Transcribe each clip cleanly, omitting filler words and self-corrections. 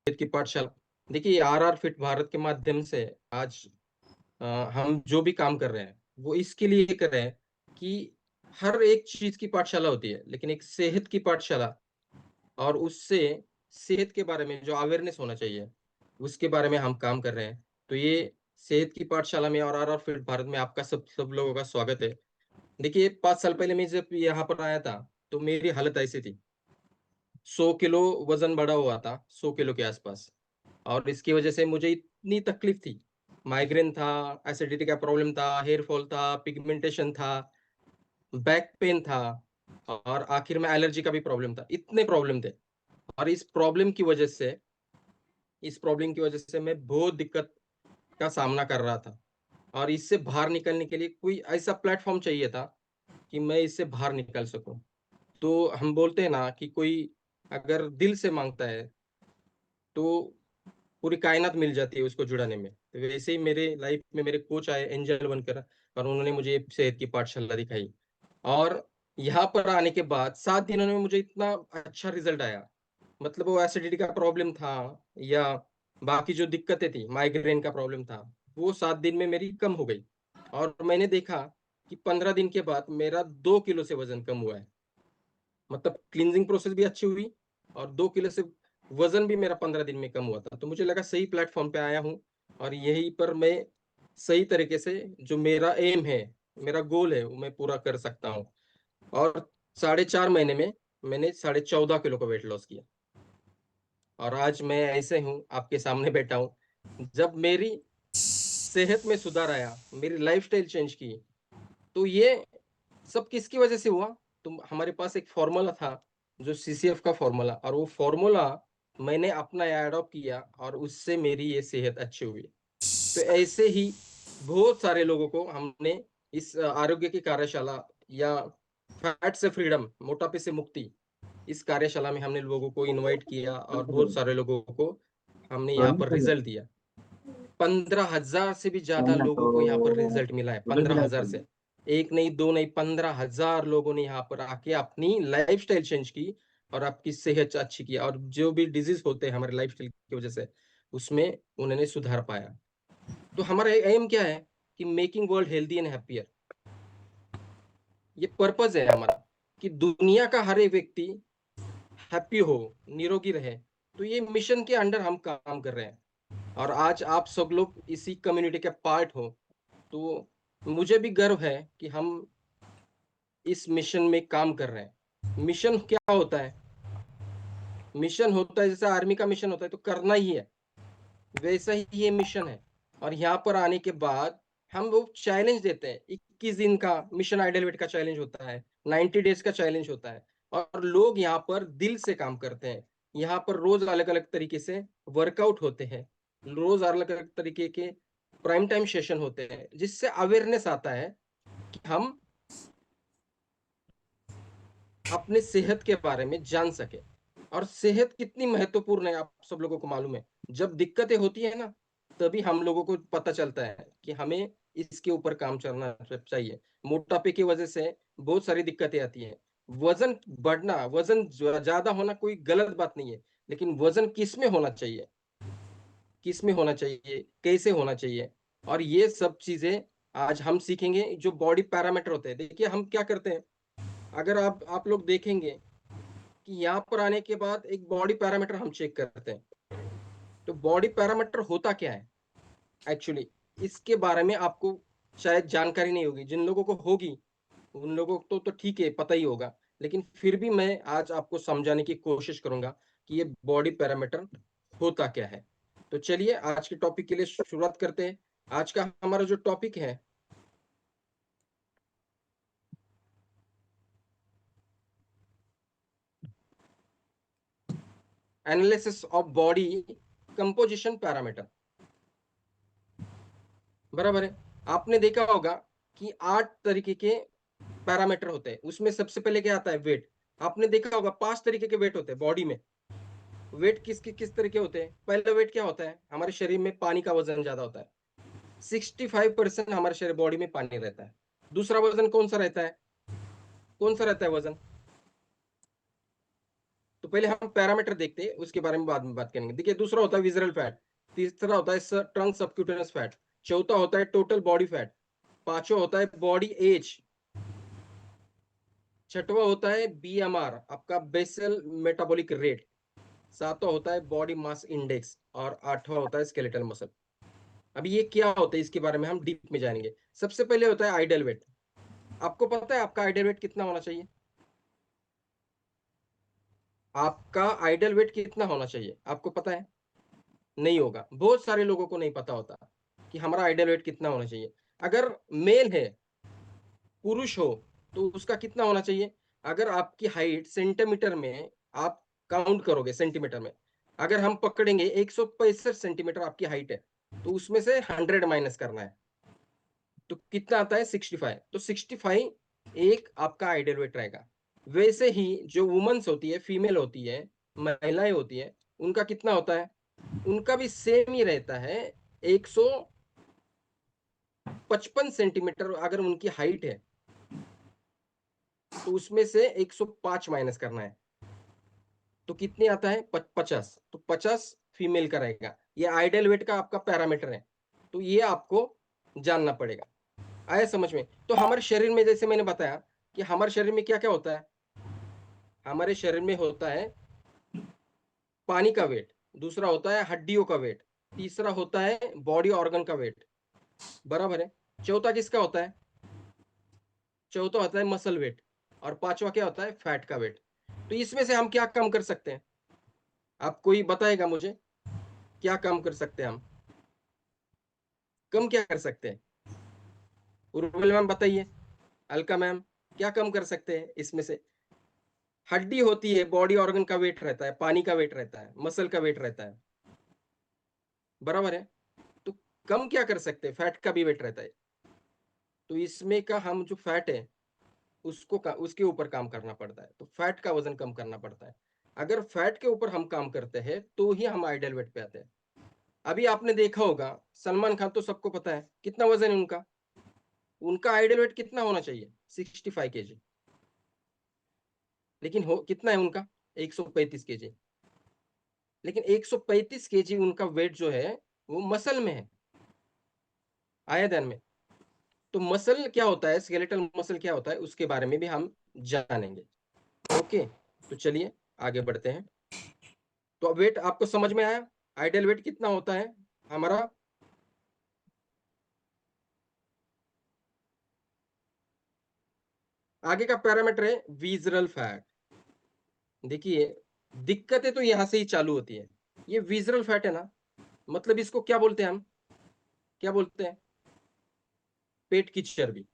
की पाठशाला। देखिए आरआर फिट भारत के माध्यम से आज हम जो भी काम कर रहे हैं वो इसके लिए कर रहे हैं कि हर एक चीज की पाठशाला होती है, लेकिन एक सेहत की पाठशाला और उससे सेहत के बारे में जो अवेयरनेस होना चाहिए उसके बारे में हम काम कर रहे हैं। तो ये सेहत की पाठशाला में और आरआर फिट भारत में आपका सब सब लोगों का स्वागत है। देखिए 5 साल पहले मैं जब यहाँ पर आया था तो मेरी हालत ऐसी थी। 100 किलो वजन बढ़ा हुआ था, 100 किलो के आसपास। और इसकी वजह से मुझे इतनी तकलीफ थी। माइग्रेन था, एसिडिटी का प्रॉब्लम था, हेयर फॉल था, पिगमेंटेशन था, बैक पेन था और आखिर में एलर्जी का भी प्रॉब्लम था। इतने प्रॉब्लम थे और इस प्रॉब्लम की वजह से मैं बहुत दिक्कत का सामना कर रहा था। और इससे बाहर निकलने के लिए कोई ऐसा प्लेटफॉर्म चाहिए था कि मैं इससे बाहर निकल सकूं। तो हम बोलते हैं ना कि कोई अगर दिल से मांगता है तो पूरी कायनात मिल जाती है उसको जुड़ाने में। तो वैसे ही मेरे लाइफ में मेरे कोच आए एंजल बनकर और उन्होंने मुझे सेहत की पाठशाला दिखाई। और यहाँ पर आने के बाद 7 दिनों में मुझे इतना अच्छा रिजल्ट आया। मतलब वो एसिडिटी का प्रॉब्लम था या बाकी जो दिक्कतें थी, माइग्रेन का प्रॉब्लम था, वो 7 दिन में मेरी कम हो गई। और मैंने देखा कि 15 दिन के बाद मेरा 2 किलो से वजन कम हुआ है। मतलब क्लींजिंग प्रोसेस भी अच्छी हुई और 2 किलो से वजन भी मेरा 15 दिन में कम हुआ था। तो मुझे लगा सही प्लेटफॉर्म पे आया हूँ और यहीं पर मैं सही तरीके से जो मेरा एम है, मेरा गोल है, वो मैं पूरा कर सकता हूँ। और 4.5 महीने में मैंने 14.5 किलो का वेट लॉस किया और आज मैं ऐसे हूँ आपके सामने बैठा हूँ। जब मेरी सेहत में सुधार आया, मेरी लाइफस्टाइल चेंज की, तो ये सब किसकी वजह से हुआ? तो हमारे पास एक फॉर्मूला था, जो सीसीएफ का फॉर्मूला, और वो फॉर्मूला मैंने अपना अडॉप्ट किया और उससे मेरी ये सेहत अच्छी हुई। तो ऐसे ही बहुत सारे लोगों को हमने इस आरोग्य की कार्यशाला या फैट से फ्रीडम, मोटापे से मुक्ति, इस कार्यशाला में हमने लोगों को इनवाइट किया और बहुत सारे लोगों को हमने यहाँ पर रिजल्ट दिया। 15,000 से भी ज्यादा लोगों को यहाँ पर रिजल्ट मिला है। 15,000 से, एक नहीं दो नहीं, 15,000 लोगों ने यहाँ पर आके अपनी लाइफस्टाइल चेंज की और आपकी सेहत अच्छी की और जो भी डिजीज होते हैं हमारे लाइफस्टाइल की वजह से उसमें उन्होंने सुधार पाया। तो हमारा एम क्या है कि making world healthy and happier. ये पर्पज है हमारा कि दुनिया का हर एक व्यक्ति हैप्पी हो, निरोगी रहे। तो ये मिशन के अंडर हम काम कर रहे हैं और आज आप सब लोग इसी कम्युनिटी के पार्ट हो। तो मुझे भी गर्व है कि हम इस मिशन में काम कर रहे हैं। मिशन क्या होता है? मिशन होता है जैसे आर्मी का मिशन होता है तो करना ही है, वैसा ही ये मिशन है। और यहाँ पर आने के बाद हम वो चैलेंज देते हैं। 21 दिन का मिशन आइडल वेट का चैलेंज होता है, 90 डेज का चैलेंज होता है और लोग यहाँ पर दिल से काम करते हैं। यहाँ पर रोज अलग अलग तरीके से वर्कआउट होते हैं, रोज अलग अलग तरीके के प्राइम टाइम सेशन होते हैं, जिससे अवेयरनेस आता है कि हम अपने सेहत के बारे में जान सके। और सेहत कितनी महत्वपूर्ण है आप सब लोगों को मालूम है। जब दिक्कतें होती है ना, तभी हम लोगों को पता चलता है कि हमें इसके ऊपर काम करना चाहिए। मोटापे की वजह से बहुत सारी दिक्कतें आती हैं। वजन बढ़ना, वजन ज्यादा होना कोई गलत बात नहीं है, लेकिन वजन किस में होना चाहिए, किस में होना चाहिए, कैसे होना चाहिए, और ये सब चीजें आज हम सीखेंगे। जो बॉडी पैरामीटर होते हैं, देखिए हम क्या करते हैं, अगर आप लोग देखेंगे कि यहाँ पर आने के बाद एक बॉडी पैरामीटर हम चेक करते हैं। तो बॉडी पैरामीटर होता क्या है एक्चुअली, इसके बारे में आपको शायद जानकारी नहीं होगी। जिन लोगों को होगी उन लोगों को तो ठीक है, पता ही होगा, लेकिन फिर भी मैं आज आपको समझाने की कोशिश करूंगा कि ये बॉडी पैरामीटर होता क्या है। तो चलिए आज के टॉपिक के लिए शुरुआत करते हैं। आज का हमारा जो टॉपिक है, analysis of body composition parameter. बराबर है। आपने देखा होगा कि 8 तरीके के पैरामीटर होते हैं, उसमें सबसे पहले क्या आता है? वेट। आपने देखा होगा 5 तरीके के वेट होते हैं बॉडी में। वेट किस तरह के होते हैं? पहला वेट क्या होता है? हमारे शरीर में पानी का वजन ज्यादा होता है। 65% हमारे शरीर बॉडी में पानी रहता है। दूसरा वजन कौन सा रहता है? कौन सा रहता है वजन? तो पहले हम पैरामीटर देखते हैं, उसके बारे में बाद में बात करेंगे। देखिए, दूसरा होता है विजरल फैट, तीसरा होता है ट्रंक सबक्यूटेनियस फैट, चौथा होता है टोटल बॉडी फैट, पांचवा होता है बॉडी एज, छठवा होता है बीएमआर, आपका बेसल मेटाबॉलिक रेट, सातवां होता है बॉडी मास इंडेक्स, और आठवां होता है स्केलेटल मसल। अभी ये क्या होता है, इसके बारे में हम डीप में जानेंगे। सबसे पहले होता है आइडल वेट। आपको पता है आपका आइडल वेट कितना होना चाहिए? आपका आइडल वेट कितना होना चाहिए, आपको पता है? नहीं होगा, बहुत सारे लोगों को नहीं पता होता कि हमारा आइडल वेट कितना होना चाहिए। अगर मेल है, पुरुष हो, तो उसका कितना होना चाहिए? अगर आपकी हाइट सेंटीमीटर में, आप काउंट करोगे सेंटीमीटर में, अगर हम पकड़ेंगे 165 सेंटीमीटर आपकी हाइट है, तो उसमें से 100 माइनस करना है, तो कितना आता है? 65। तो 65 एक आपका आइडल वेट रहेगा। वैसे ही जो वुमेन्स होती है, फीमेल होती है, महिलाएं होती है, उनका कितना होता है? उनका भी सेम ही रहता है, 155 सेंटीमीटर अगर उनकी हाइट है, तो उसमें से 105 माइनस करना है, तो कितने आता है? 50। तो 50 फीमेल का रहेगा। ये आइडल वेट का आपका पैरामीटर है, तो ये आपको जानना पड़ेगा। आया समझ में? तो हमारे शरीर में, जैसे मैंने बताया कि हमारे शरीर में क्या क्या होता है, हमारे शरीर में होता है पानी का वेट, दूसरा होता है हड्डियों का वेट, तीसरा होता है बॉडी ऑर्गन का वेट, बराबर है? चौथा किसका होता है? चौथा होता है मसल वेट, और पांचवा क्या होता है? फैट का वेट। तो इसमें से हम क्या कम कर सकते हैं? आप कोई बताएगा मुझे, क्या कम कर सकते हैं हम? कम क्या कर सकते हैं? उर्मिल मैम बताइए, अलका मैम, क्या कम कर सकते हैं इसमें से? हड्डी होती है, बॉडी ऑर्गन का वेट रहता है, पानी का वेट रहता है, मसल का वेट रहता है, बराबर है? तो कम क्या कर सकते हैं? फैट का भी वेट रहता है। तो इसमें का हम जो फैट है, उसके ऊपर काम करना पड़ता है, तो फैट का वजन कम करना पड़ता है। अगर फैट के ऊपर हम काम करते हैं, तो ही हम आइडल वेट पे आते हैं। अभी आपने देखा होगा, सलमान खान, तो सबको पता है कितना वजन है उनका। उनका आइडल वेट कितना होना चाहिए? 65 kg। लेकिन हो कितना है उनका? 135 kg। लेकिन 135 kg उनका वेट जो है, वो मसल में है। आया ध्यान में? तो मसल क्या होता है, स्केलेटल मसल क्या होता है, उसके बारे में भी हम जानेंगे। ओके, तो चलिए आगे बढ़ते हैं। तो अब वेट आपको समझ में आया, आइडल वेट कितना होता है हमारा? आगे का पैरामीटर है विजरल फैट। देखिए, दिक्कतें तो यहां से ही चालू होती है। ये विजरल फैट है ना, मतलब इसको क्या बोलते हैं हम? क्या बोलते हैं? पेट की चर्बी,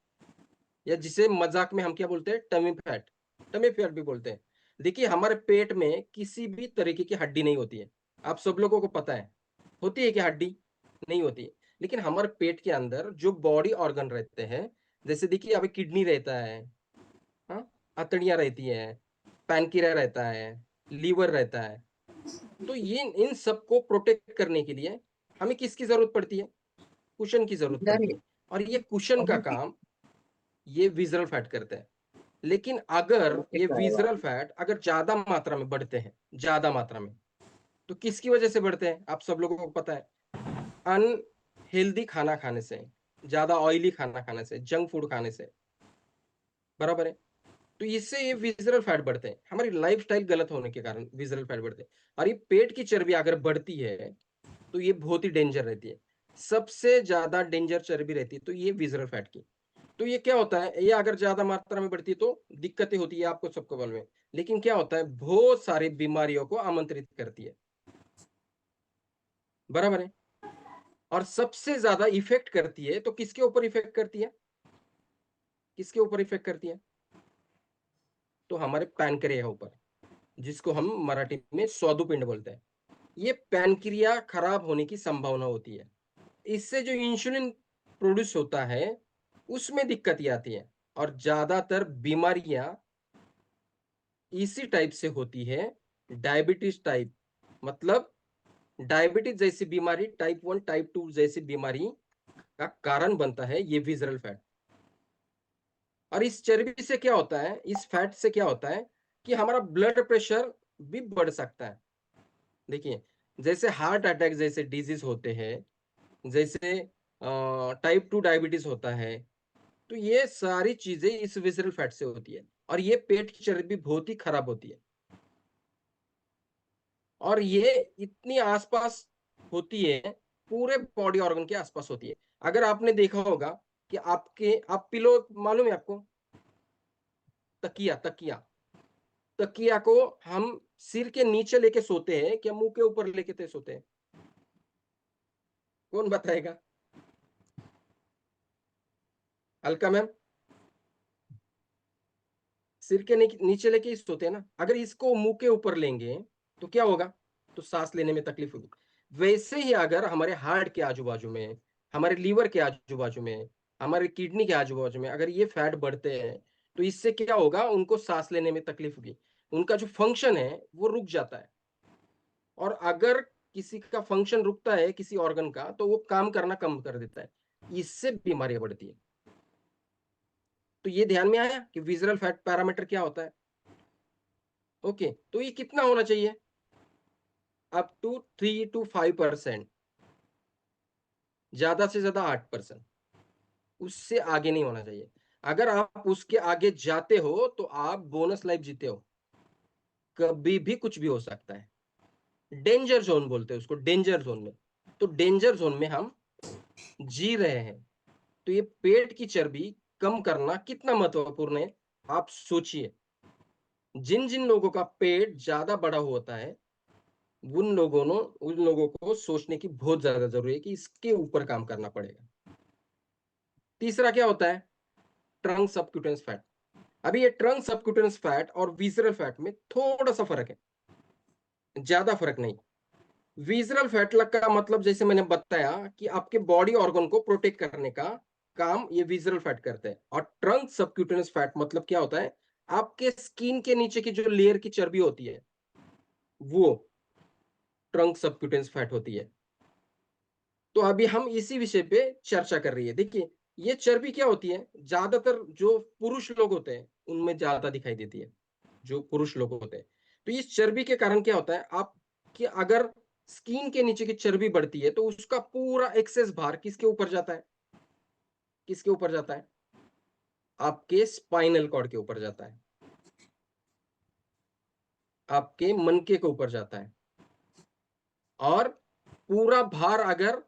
या जिसे मजाक में हम क्या बोलते हैं? Tummy fat. टमी फैट भी बोलते हैं। देखिए, हमारे पेट में किसी भी तरीके की हड्डी नहीं होती है। आप सब लोगों को पता है, होती है क्या हड्डी? नहीं होती है। लेकिन हमारे पेट के अंदर जो बॉडी ऑर्गन रहते हैं, जैसे देखिए अभी किडनी रहता है, हाँ, अतड़ियां रहती है, पैनक्रिया रहता है, लीवर रहता है। तो ये इन सबको प्रोटेक्ट करने के लिए हमें किसकी जरूरत पड़ती है? कुशन की जरूरत पड़ती है। और ये कुशन का काम ये विजरल फैट करते हैं। लेकिन अगर ये विजरल फैट अगर ज्यादा मात्रा में बढ़ते हैं, ज्यादा मात्रा में, तो किसकी वजह से बढ़ते हैं? आप सब लोगों को पता है, अनहेल्दी खाना खाने से, ज्यादा ऑयली खाना खाने से, जंक फूड खाने से, बराबर है? तो इससे ये विजरल फैट बढ़ते हैं, हमारी लाइफस्टाइल गलत होने के कारण विजरल फैट बढ़ते हैं। और ये पेट की चर्बी अगर बढ़ती है, तो ये बहुत ही डेंजर रहती है। सबसे ज्यादा डेंजर चर्बी रहती है तो ये विजरल फैट की। तो ये क्या होता है, ये अगर ज्यादा मात्रा में बढ़ती है तो दिक्कतें होती है, आपको सबको मालूम है। लेकिन क्या होता है, बहुत सारी बीमारियों को आमंत्रित करती है, बराबर है? और सबसे ज्यादा इफेक्ट करती है, तो किसके ऊपर इफेक्ट करती है? किसके ऊपर इफेक्ट करती है? तो हमारे पैनक्रिया ऊपर, जिसको हम मराठी में स्वादुपिंड बोलते हैं। ये पैनक्रिया खराब होने की संभावना होती है। इससे जो इंसुलिन प्रोड्यूस होता है, उसमें दिक्कत ये आती है। और ज्यादातर बीमारियां इसी टाइप से होती है, डायबिटीज टाइप, मतलब डायबिटीज जैसी बीमारी, टाइप 1 टाइप 2 जैसी बीमारी का कारण बनता है ये विजरल फैट। और इस चर्बी से क्या होता है, इस फैट से क्या होता है कि हमारा ब्लड प्रेशर भी बढ़ सकता है। देखिए, जैसे हार्ट अटैक जैसे डिजीज होते हैं, जैसे टाइप 2 डायबिटीज होता है, तो ये सारी चीजें इस विसरल फैट से होती है। और ये पेट की चर्बी बहुत ही खराब होती है, और ये इतनी आसपास होती है, पूरे बॉडी ऑर्गन के आसपास होती है। अगर आपने देखा होगा कि आप पिलो मालूम है आपको? तकिया तकिया तकिया को हम सिर के नीचे लेके सोते हैं क्या मुंह के ऊपर लेके सोते हैं? कौन बताएगा? अलका मैम, सिर के नीचे लेके ही सोते हैं ना। अगर इसको मुंह के ऊपर लेंगे तो क्या होगा? तो सांस लेने में तकलीफ होगी। वैसे ही अगर हमारे हार्ट के आजू बाजू में, हमारे लीवर के आजू बाजू में, हमारे किडनी के आजू बाजू में अगर ये फैट बढ़ते हैं, तो इससे क्या होगा? उनको सांस लेने में तकलीफ होगी, उनका जो फंक्शन है वो रुक जाता है। और अगर किसी का फंक्शन रुकता है किसी ऑर्गन का, तो वो काम करना कम कर देता है, इससे बीमारियां बढ़ती है। तो ये ध्यान में आया कि विजरल फैट पैरामीटर क्या होता है। ओके, तो ये कितना होना चाहिए? अप टू 3 to 5%, ज्यादा से ज्यादा 8%, उससे आगे नहीं होना चाहिए। अगर आप उसके आगे जाते हो तो आप बोनस लाइफ जीते हो, कभी भी कुछ भी हो सकता है। डेंजर जोन बोलते हैं उसको, डेंजर जोन में। तो डेंजर जोन में हम जी रहे हैं। तो ये पेट की चर्बी कम करना कितना महत्वपूर्ण है, आप सोचिए। जिन जिन लोगों का पेट ज्यादा बड़ा होता है, उन लोगों को सोचने की बहुत ज्यादा जरूरी है कि इसके ऊपर काम करना पड़ेगा। तीसरा क्या होता है? Trunk subcutaneous fat. अभी ये ट्रंक सबक्यूटेंस फैट और विसरल फैट में थोड़ा सा फर्क है, ज्यादा फर्क नहीं। विसरल फैट का मतलब जैसे मैंने बताया कि आपके बॉडी ऑर्गन को प्रोटेक्ट करने का काम ये विसरल फैट करते हैं। और ट्रंक सबक्यूटेनियस फैट मतलब क्या होता है? आपके स्किन के नीचे की जो लेयर की चर्बी होती है, वो ट्रंक सबक्यूटेनियस फैट होती है। तो अभी हम इसी विषय पे चर्चा कर रही है। देखिए, ये चर्बी क्या होती है? ज्यादातर जो पुरुष लोग होते हैं उनमें ज्यादा दिखाई देती है, जो पुरुष लोग होते हैं। तो इस चर्बी के कारण क्या होता है, आप कि अगर स्किन के नीचे की चर्बी बढ़ती है तो उसका पूरा एक्सेस भार किसके ऊपर जाता है? किसके ऊपर जाता है? आपके स्पाइनल कॉर्ड के ऊपर जाता है, आपके मनके के ऊपर जाता है। और पूरा भार अगर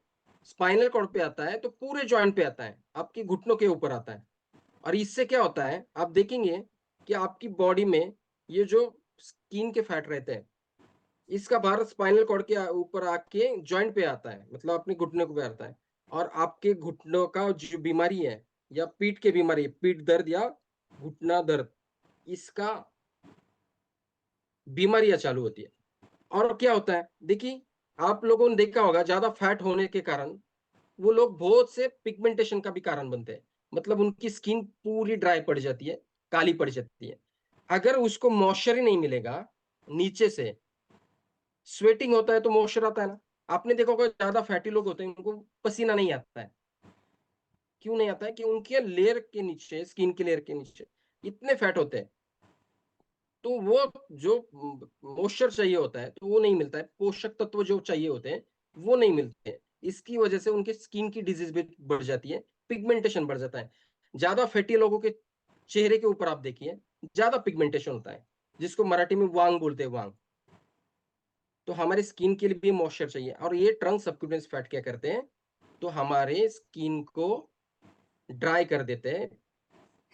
स्पाइनल कॉर्ड पे आता है तो पूरे जॉइंट पे आता है, आपके घुटनों के ऊपर आता है। और इससे क्या होता है, आप देखेंगे कि आपकी बॉडी में ये जो स्किन के फैट रहते हैं, इसका भार स्पाइनल कॉर्ड के ऊपर आके जॉइंट पे आता है, मतलब अपने घुटने को पे आता है। और आपके घुटनों का जो बीमारी है, या पीठ की बीमारी, पीठ दर्द या घुटना दर्द, इसका बीमारियां चालू होती है। और क्या होता है, देखिए, आप लोगों ने देखा होगा ज्यादा फैट होने के कारण वो लोग बहुत से पिगमेंटेशन का भी कारण बनते हैं। मतलब उनकी स्किन पूरी ड्राई पड़ जाती है, काली पड़ जाती है। अगर उसको मॉइस्चर ही नहीं मिलेगा नीचे से, स्वेटिंग होता है तो मॉइस्चर आता है ना। आपने देखा होगा ज्यादा फैटी लोग होते हैं उनको पसीना नहीं आता है। क्यों नहीं आता है? कि उनके लेयर के नीचे, स्किन के लेयर के नीचे इतने फैट होते हैं, तो वो जो मॉइस्चर चाहिए होता है तो वो नहीं मिलता है, पोषक तत्व जो चाहिए होते हैं वो नहीं मिलते हैं। इसकी वजह से उनके स्किन की डिजीज भी बढ़ जाती है, पिगमेंटेशन बढ़ जाता है। ज्यादा फैटी लोगों के चेहरे के ऊपर आप देखिए ज्यादा पिगमेंटेशन होता है, जिसको मराठी में वांग बोलते हैं, वांग। तो हमारे स्किन के लिए भी मॉइस्चर चाहिए, और ये ट्रंक सबक्यूटेनियस फैट क्या करते हैं, तो हमारे स्किन को ड्राई कर देते हैं,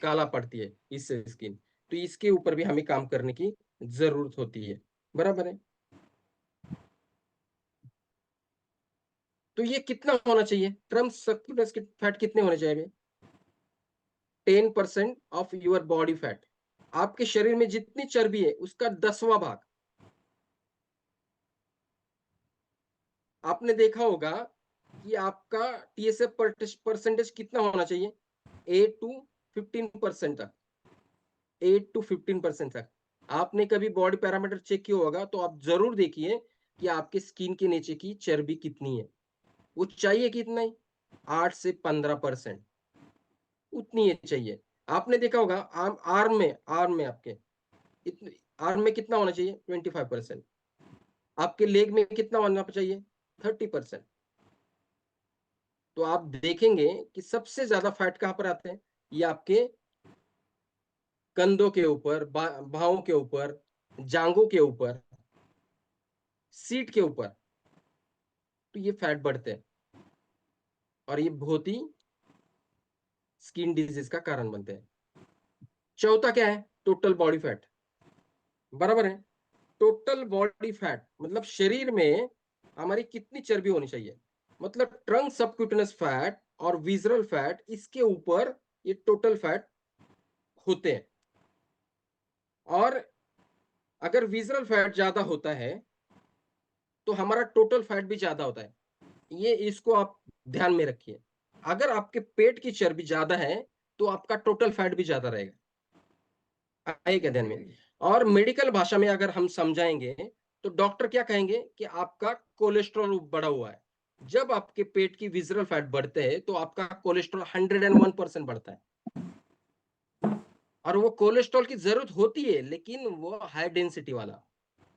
काला पड़ती है इससे स्किन। तो इसके ऊपर भी हमें काम करने की जरूरत होती है, बराबर है। तो ये कितना होना चाहिए? ट्रम्प सर्कुलस के फैट कितने होने चाहिए? 10% ऑफ योर बॉडी फैट। आपके शरीर में जितनी चर्बी है उसका 10वां भाग। आपने देखा होगा कि आपका टीएसएफ परसेंटेज कितना होना चाहिए? 8 to 15% तक, 8 to 15% तक। आपने कभी बॉडी पैरामीटर चेक किया होगा तो आप जरूर देखिए कि आपके स्किन के नीचे की चर्बी कितनी है। वो चाहिए कितना ही? 8 से 15%, उतनी ही चाहिए। आपने देखा होगा आर्म में आपके आर्म में कितना होना चाहिए? 25%। आपके लेग में कितना होना चाहिए? 30%। तो आप देखेंगे कि सबसे ज्यादा फैट कहां पर आते हैं? ये आपके कंधों के ऊपर, बाहों के ऊपर, जांघों के ऊपर, सीट के ऊपर। तो ये फैट बढ़ते हैं और ये बहुत ही स्किन डिजीज का कारण बनते हैं। चौथा क्या है? Total body fat. बराबर है। टोटल बॉडी फैट मतलब शरीर में हमारी कितनी चर्बी होनी चाहिए, मतलब ट्रंक सबक्यूटेनस फैट और विजरल फैट, इसके ऊपर ये टोटल फैट होते हैं। और अगर विजरल फैट ज्यादा होता है तो हमारा टोटल फैट भी ज्यादा होता है। ये इसको आप ध्यान में रखिए। अगर आपके पेट की चर्बी ज्यादा है तो आपका टोटल फैट भी ज्यादा रहेगा। आएगा ध्यान में। और मेडिकल भाषा में अगर हम समझाएंगे तो डॉक्टर क्या कहेंगे कि आपका कोलेस्ट्रॉल बढ़ा हुआ है। जब आपके पेट की विजरल फैट बढ़ते हैं तो आपका कोलेस्ट्रॉल 101% बढ़ता है। और वो कोलेस्ट्रॉल की जरूरत होती है, लेकिन वो हाई डेंसिटी वाला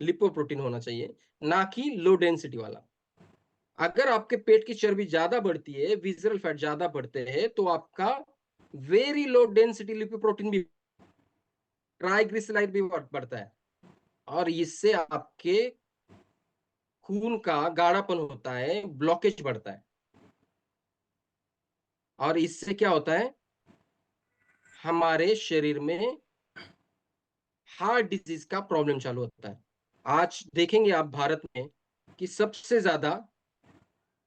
लिपोप्रोटीन होना चाहिए, ना कि लो डेंसिटी वाला। अगर आपके पेट की चर्बी ज्यादा बढ़ती है, विजरल फैट ज्यादा बढ़ते हैं, तो आपका वेरी लो डेंसिटी लिपोप्रोटीन भी, ट्राइग्लिसराइड भी बढ़ता है। और इससे आपके खून का गाढ़ापन होता है, ब्लॉकेज बढ़ता है। और इससे क्या होता है? हमारे शरीर में हार्ट डिजीज का प्रॉब्लम चालू होता है। आज देखेंगे आप भारत में कि सबसे ज्यादा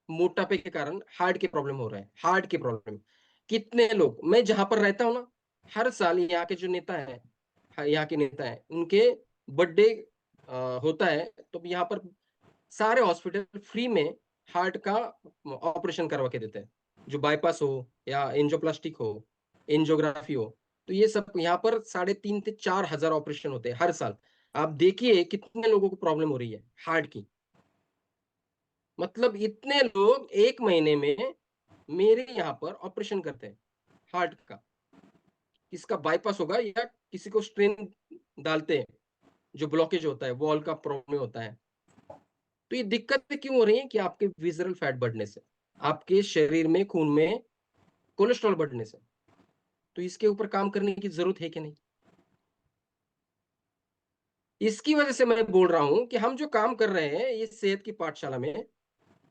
मोटापे के कारण हार्ट के प्रॉब्लम हो रहे हैं। हार्ट के प्रॉब्लम कितने लोग, मैं जहां पर रहता हूं ना, हर साल यहाँ के जो नेता है, यहाँ के नेता है, उनके बर्थडे होता है तो यहाँ पर सारे हॉस्पिटल फ्री में हार्ट का ऑपरेशन करवा के देते हैं। जो बाईपास हो या एंजियोप्लास्टिक हो, एंजियोग्राफी हो, तो ये सब यहाँ पर 3,500 से 4,000 ऑपरेशन होते हैं हर साल। आप देखिए कितने लोगों को प्रॉब्लम हो रही है हार्ट की। मतलब इतने लोग एक महीने में मेरे यहाँ पर ऑपरेशन करते हैं हार्ट का। किसका बाईपास होगा या किसी को स्ट्रेन डालते हैं, जो ब्लॉकेज होता है, वॉल का प्रॉब्लम होता है। तो ये दिक्कतें क्यों हो रही हैं? कि आपके विजरल फैट बढ़ने से, आपके शरीर में खून में कोलेस्ट्रॉल बढ़ने से। तो इसके ऊपर काम करने की जरूरत है कि नहीं? इसकी वजह से मैं बोल रहा हूं कि हम जो काम कर रहे हैं ये सेहत की पाठशाला में,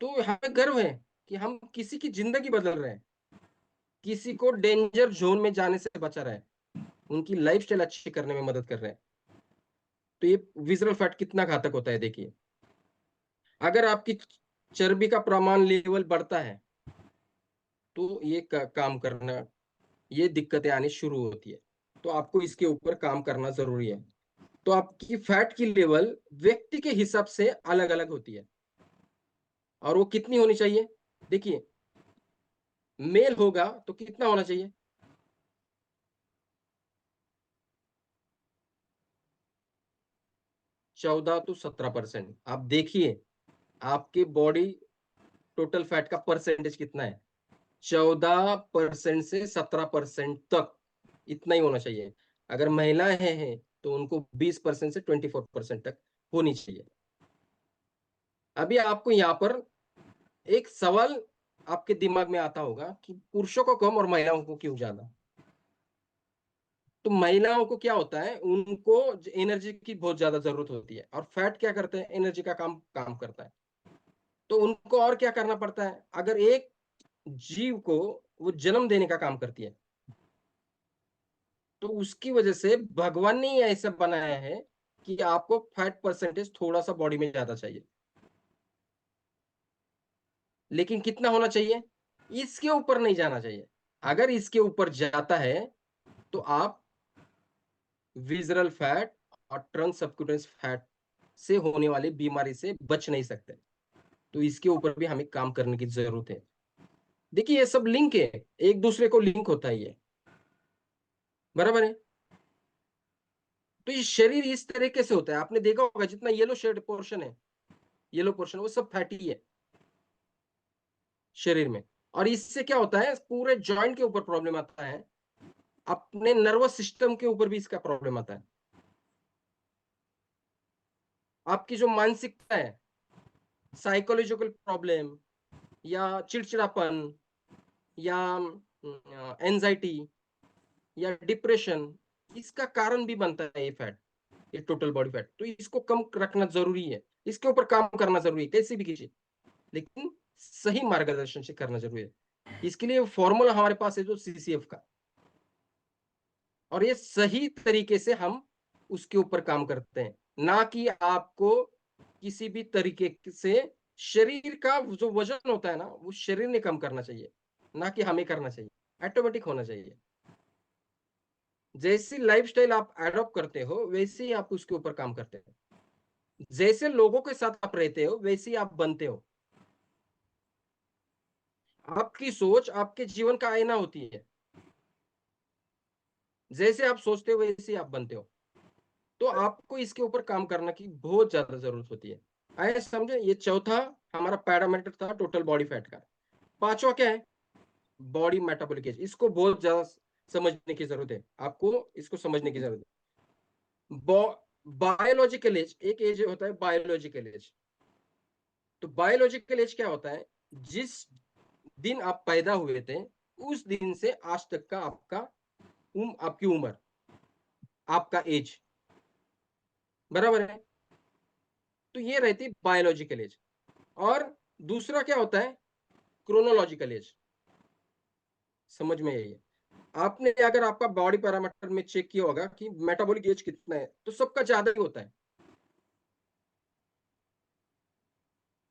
तो हमें गर्व है कि हम किसी की जिंदगी बदल रहे हैं, किसी को डेंजर जोन में जाने से बचा रहे हैं, उनकी लाइफस्टाइल अच्छी करने में मदद कर रहे हैं। तो ये विजरल फैट कितना घातक होता है देखिए। अगर आपकी चर्बी का प्रमाण लेवल बढ़ता है तो ये काम करना, ये दिक्कतें आनी शुरू होती है। तो आपको इसके ऊपर काम करना जरूरी है। तो आपकी फैट की लेवल व्यक्ति के हिसाब से अलग अलग होती है। और वो कितनी होनी चाहिए? देखिए, मेल होगा तो कितना होना चाहिए? 14 से 17%। आप देखिए आपकी बॉडी टोटल फैट का परसेंटेज कितना है? 14% से 17% तक, इतना ही होना चाहिए। अगर महिलाएं हैं तो उनको 20% से 24% तक होनी चाहिए। अभी आपको यहाँ पर एक सवाल आपके दिमाग में आता होगा कि पुरुषों को कम और महिलाओं को क्यों ज्यादा? तो महिलाओं को क्या होता है, उनको एनर्जी की बहुत ज्यादा जरूरत होती है, और फैट क्या करते हैं? एनर्जी का काम काम करता है। तो उनको और क्या करना पड़ता है? अगर एक जीव को वो जन्म देने का काम करती है, तो उसकी वजह से भगवान ने ही ऐसा बनाया है कि आपको फैट परसेंटेज थोड़ा सा बॉडी में ज्यादा चाहिए। लेकिन कितना होना चाहिए? इसके ऊपर नहीं जाना चाहिए। अगर इसके ऊपर जाता है तो आप विजरल फैट और ट्रंक सबक्यूटेनियस फैट से होने वाली बीमारी से बच नहीं सकते। तो इसके ऊपर भी हमें काम करने की जरूरत है। देखिए ये सब लिंक है, एक दूसरे को लिंक होता है ये। बराबर है। तो ये शरीर इस तरीके से होता है, आपने देखा होगा जितना येलो शेड पोर्शन है, येलो पोर्शन वो सब फैटी है शरीर में। और इससे क्या होता है, पूरे जॉइंट के ऊपर प्रॉब्लम आता है, अपने नर्वस सिस्टम के ऊपर भी इसका प्रॉब्लम आता है। आपकी जो मानसिकता है, साइकोलॉजिकल प्रॉब्लम या चिड़चिड़ापन या एंजाइटी या डिप्रेशन, इसका कारण भी बनता है ये फैट, ये टोटल बॉडी फैट। तो इसको कम रखना ज़रूरी है, इसके ऊपर काम करना ज़रूरी है, कैसे भी कीजिए, लेकिन सही मार्गदर्शन से करना ज़रूरी है। इसके लिए फ़ॉर्मूला हमारे पास है जो सीसीएफ का, और ये सही तरीके से हम उसके ऊपर काम करते हैं, ना कि आपको किसी भी तरीके से शरीर का जो वज़न होता है ना, वो शरीर ने कम करना चाहिए, ना कि हमें करना चाहिए, ऑटोमेटिक होना चाहिए। जैसी लाइफ़स्टाइल आप एडॉप्ट करते हो, वैसे ही आप उसके ऊपर काम करते हो। जैसे लोगों के साथ आप रहते हो, वैसे ही आप बनते हो। आपकी सोच आपके जीवन का आईना होती है। जैसे आप सोचते हो, वैसे ही आप बनते हो। तो आपको इसके ऊपर काम करने की बहुत ज़्यादा ज़रूरत होती है। आइए समझे, ये चौथा हमारा पैरामीटर था टोटल बॉडी फैट का। पाँचवाँ क्या है? Body metabolic age. इसको बहुत ज़्यादा समझने की ज़रूरत है। आपको इसको समझने की ज़रूरत है। बायोलॉजिकल एज, एक एज होता है बायोलॉजिकल एज। तो बायोलॉजिकल एज क्या होता है? जिस दिन आप पैदा हुए थे, उस दिन से आज तक का आपका आपकी उम्र, आपका एज, बराबर है? तो ये रहती है बायोलॉजिकल एज। और दूसरा क्या होता है? Chronological age. समझ में यही है। आपने अगर आपका बॉडी पैरामीटर में चेक किया होगा कि मेटाबॉलिक एज कितना है, तो सबका ज़्यादा ही होता है।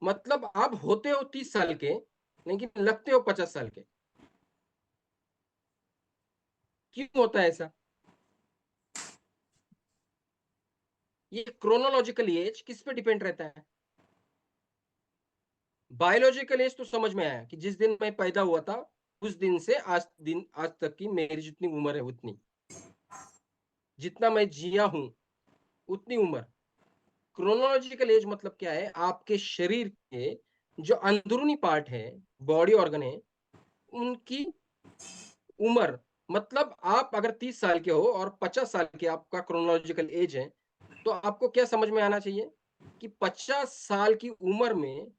मतलब आप होते हो 30 साल के, लेकिन लगते हो 50 साल के। क्यों होता है ऐसा? ये क्रोनोलॉजिकल एज किस पे डिपेंड रहता है? बायोलॉजिकल एज तो समझ में आया कि जिस दिन मैं पैदा हुआ था, उस दिन से आज तक की मेरी जितनी उम्र है उतनी। जितना मैं जिया हूँ, उतनी उम्र। क्रोनोलॉजिकल एज मतलब क्या है? आपके शरीर के जो अंदरूनी पार्ट है, बॉडी ऑर्गन है, उनकी उम्र। मतलब आप अगर 30 साल के हो और 50 साल के आपका क्रोनोलॉजिकल एज है, तो आपको क्या समझ में आना चाहिए कि 50 साल की उम्र में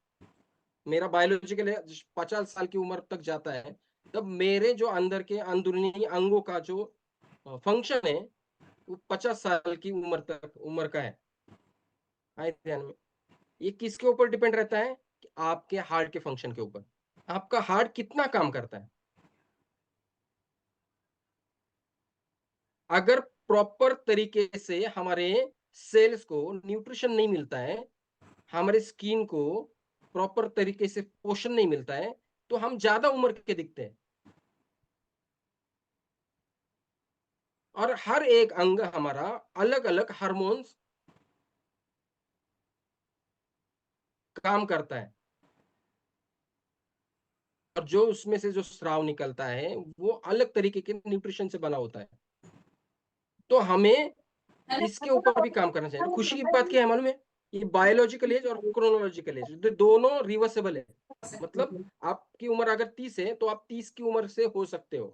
मेरा बायोलॉजिकल एज 50 साल की उम्र तक जाता है, तब मेरे जो अंदर के अंदरूनी अंगों का जो फंक्शन है, वो 50 साल की उम्र का है। आए ध्यान में? ये किसके ऊपर डिपेंड रहता है? कि आपके हार्ट के फंक्शन के ऊपर। आपका हार्ट कितना काम करता है? अगर प्रॉपर तरीके से हमारे सेल्स को न्यूट्रिशन नहीं मिलता है, हमारे स्किन को प्रॉपर तरीके से पोषण नहीं मिलता है, तो हम ज़्यादा उम्र के दिखते हैं। और हर एक अंग हमारा अलग-अलग हार्मोन्स काम करता है, और जो उसमें से जो स्राव निकलता है, वो अलग तरीके के न्यूट्रिशन से बना होता है। तो हमें इसके ऊपर भी काम करना चाहिए। खुशी की बात क्या है मालूम है? ये बायोलॉजिकल एज और क्रोनोलॉजिकल एज दोनों रिवर्सिबल है। मतलब आपकी उम्र अगर 30 है, तो आप 30 की उम्र से हो सकते हो।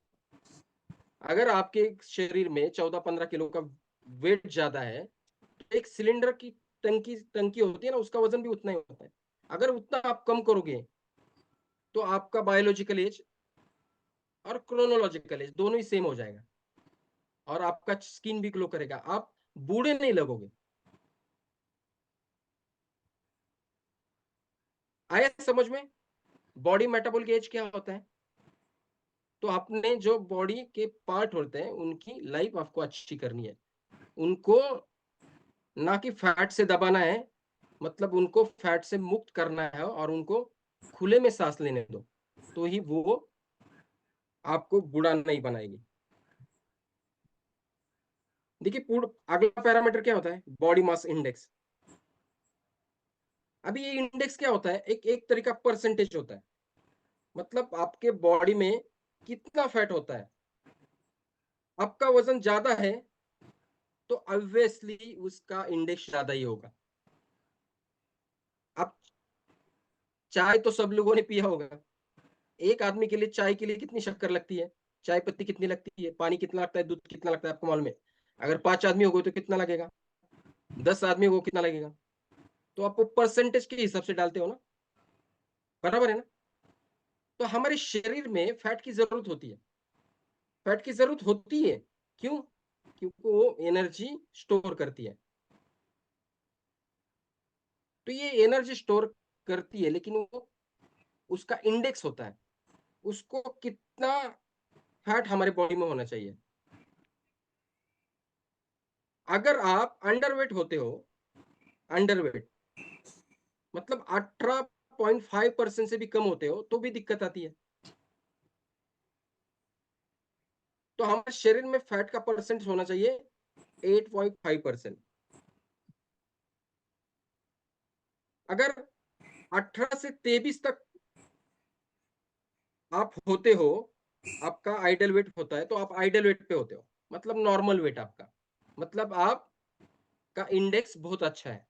अगर आपके शरीर में 14-15 किलो का वेट ज़्यादा है, तो एक सिलेंडर की टंकी होती है ना, उसका वज़न भी उतना ही होता है। अगर उतना आप कम करोगे, तो आपका बायोलॉजिकल एज और क्रोनोलॉजिकल एज दोनों ही सेम हो जाएगा, और आपका स्किन भी ग्लो करेगा। आप बूढ़े नहीं लगोगे। आया समझ में? बॉडी मेटाबॉलिक एज क्या होता है? तो अपने जो बॉडी के पार्ट होते हैं, उनकी लाइफ आपको अच्छी करनी है। उनको ना कि फैट से दबाना है, मतलब उनको फैट से मुक्त करना है और उनको खुले में साँस लेने दो, तो ही वो आपको बूढ़ा नहीं बनाएगी। देखिए अगला पैरामीटर क्या होता है? Body mass index. अभी ये इंडेक्स क्या होता है? एक एक तरीका परसेंटेज होता है। मतलब आपके बॉडी में कितना फैट होता है। आपका वज़न ज़्यादा है, तो ऑब्वियसली उसका इंडेक्स ज़्यादा ही होगा। अब चाय तो सब लोगों ने पिया होगा। एक आदमी के लिए चाय के लिए कितनी शक्कर लगती है? चाय पत्ती कितनी लगती है? पानी कितना लगता है? दूध कितना लगता है? आपको मालूम है? अगर 5 आदमी हो गए तो कितना लगेगा? 10 आदमी हो कितना लगेगा? तो आप वो परसेंटेज के हिसाब से डालते हो ना, बराबर है ना? तो हमारे शरीर में फैट की ज़रूरत होती है। फैट की ज़रूरत होती है, क्यों? क्योंकि वो एनर्जी स्टोर करती है। तो ये एनर्जी स्टोर करती है, लेकिन वो उसका इंडेक्स होता है। उसको कितना फैट हमारे बॉडी में होना चाहिए। अगर आप अंडरवेट होते हो, अंडरवेट मतलब 18.5% से भी कम होते हो, तो भी दिक्कत आती है। तो हमारे शरीर में फैट का परसेंट होना चाहिए 8.5%। अगर 18 से 23 तक आप होते हो, आपका आइडल वेट होता है, तो आप आइडल वेट पे होते हो। मतलब नॉर्मल वेट आपका। मतलब आपका इंडेक्स बहुत अच्छा है।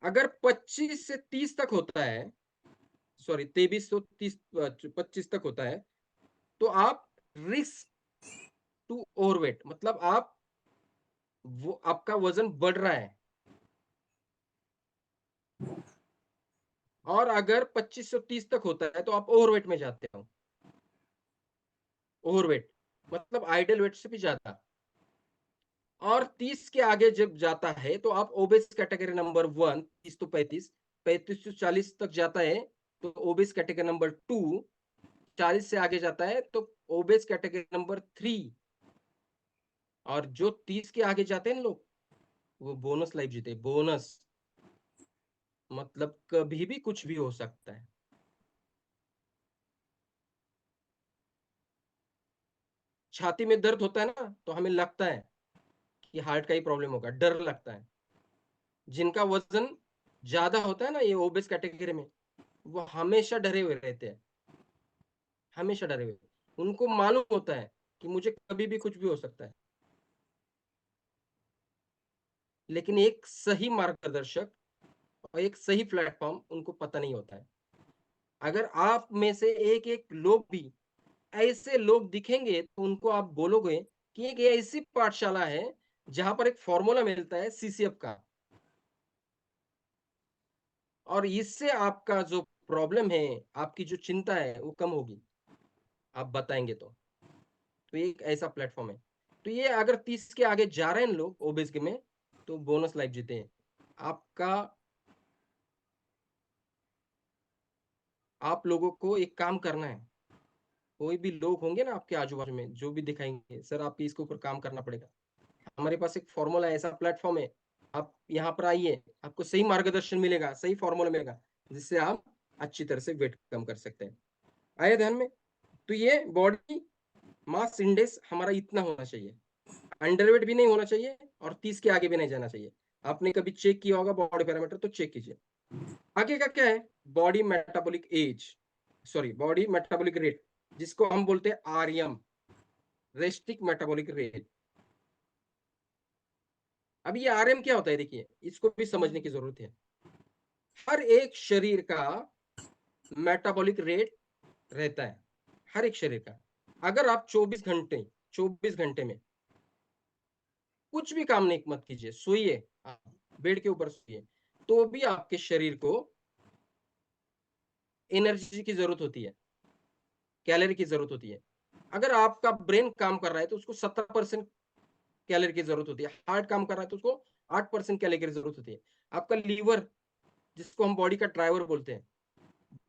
अगर 25 से 30 तक होता है, सॉरी 23 तो 30 25 तक होता है, तो आप रिस्क टू ओवरवेट मतलब आप वो आपका वज़न बढ़ रहा है। और अगर 25 से 30 तक होता है, तो आप ओवरवेट में जाते हो। ओवरवेट मतलब आइडल वेट से भी ज़्यादा। और 30 के आगे जब जाता है, तो आप obese category number 1 30 to 35, 35 to 40 तक जाता है, तो ओबेस कैटेगरी नंबर 2, 40 से आगे जाता है, तो ओबेस कैटेगरी नंबर 3। और जो 30 के आगे जाते हैं ना लोग, वो बोनस लाइफ जीते, बोनस। मतलब कभी भी कुछ भी हो सकता है। छाती में दर्द होता है ना, तो हमें लगता है कि हार्ट का ही प्रॉब्लम होगा, डर लगता है। जिनका वज़न ज़्यादा होता है ना, ये ओबेस कैटेगरी में, वो हमेशा डरे हुए रहते हैं, हमेशा डरे हुए। उनको मालूम होता है कि मुझे कभी भी कुछ भी हो सकता है। लेकिन एक सही मार्गदर्शक और एक सही प्लेटफ़ॉर्म उनको पता नहीं होता है। अगर आप में से एक-एक लोग भी ऐसे लोग दिखेंगे, तो उनको आप बोलोगे कि एक ऐसी पाठशाला है, जहाँ पर एक फ़ॉर्मूला मिलता है सीसीएफ का, और इससे आपका जो प्रॉब्लम है, आपकी जो चिंता है, वो कम होगी, आप बताएँगे तो। तो ये एक ऐसा प्लेटफ़ॉर्म है। तो ये अगर 30 के आगे जा रहे हैं लोग ओबेस में, तो बोनस लाइफ जीते हैं। आपका आप लोगों को एक काम करना है। कोई भी लोग होंगे ना आपके आजू-बाजू में, जो भी दिखाएँगे, "सर, आपको इसके ऊपर काम करना पड़ेगा।" हमारे पास एक फ़ॉर्मूला है, ऐसा प्लेटफ़ॉर्म है। आप यहाँ पर आइए, आपको सही मार्गदर्शन मिलेगा, सही फ़ॉर्मूला मिलेगा, जिससे आप अच्छी तरह से वेट कम कर सकते हैं। आया ध्यान में? तो ये बॉडी मास इंडेक्स हमारा इतना होना चाहिए। अंडरवेट भी नहीं होना चाहिए और 30 के आगे भी नहीं जाना चाहिए। आपने कभी चेक किया होगा बॉडी पैरामीटर, तो चेक कीजिए। आगे का क्या है? Body metabolic age, sorry body metabolic rate, जिसको हम बोलते हैं आरएम, रेस्टिक मेटाबॉलिक रेट। अब ये आरएम क्या होता है देखिए, इसको भी समझने की ज़रूरत है। हर एक शरीर का मेटाबॉलिक रेट रहता है, हर एक शरीर का। अगर आप 24 घंटे में कुछ भी काम नहीं मत कीजिए, सोइए आप, बेड के ऊपर सोइए, तो भी आपके शरीर को एनर्जी की ज़रूरत होती है, कैलोरी की ज़रूरत होती है। अगर आपका ब्रेन काम कर रहा है, तो उसको 70% कैलोरी की ज़रूरत होती है। हार्ट काम कर रहा है, तो उसको 8% कैलोरी की ज़रूरत होती है। आपका लीवर, जिसको हम बॉडी का ड्राइवर बोलते हैं,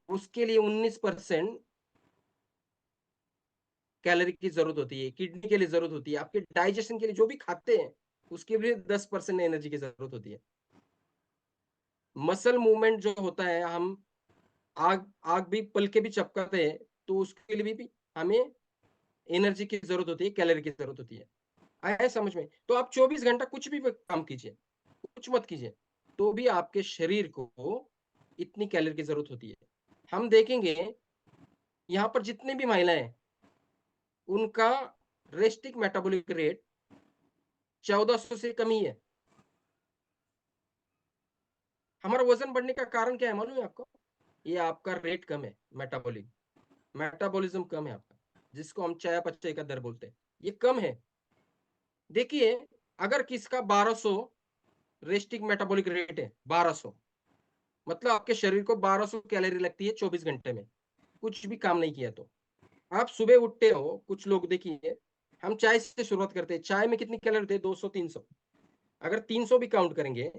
उसके लिए 19% कैलोरी की ज़रूरत होती है, किडनी के लिए ज़रूरत होती है, आपके डाइजेशन के लिए जो भी खाते हैं, उसके लिए 10% एनर्जी की ज़रूरत होती है। मसल मूवमेंट जो होता है, हम आग आग भी पल के भी चपकाते हैं, तो उसके लिए भी हमें एनर्जी की ज़रूरत होती है, कैलोरी की ज़रूरत होती है। आया है समझ में? तो आप 24 घंटा कुछ भी काम कीजिए, कुछ मत कीजिए, तो भी आपके शरीर को इतनी कैलोरी की ज़रूरत होती है। हम देखेंगे, यहाँ पर जितनी भी महिलाएँ हैं, उनका रेस्टिक मेटाबॉलिक रेट 1400 से कम ही है। हमारा वज़न बढ़ने का कारण क्या है मालूम है आपको? ये आपका रेट कम है, मेटाबॉलिज़्म कम है आपका, जिसको हम चयापचय का दर बोलते हैं, ये कम है। देखिए, अगर किसका 1200 रेस्टिक मेटाबॉलिक रेट है 1200, मतलब आपके शरीर को 1200 कैलोरी लगती है 24 घंटे में, कुछ भी काम नहीं किया तो। आप सुबह उठते हो, कुछ लोग देखिए, हम चाय से शुरुआत करते हैं, चाय में कितनी कैलोरी होती है? 200-300, अगर 300 भी काउंट करेंगे,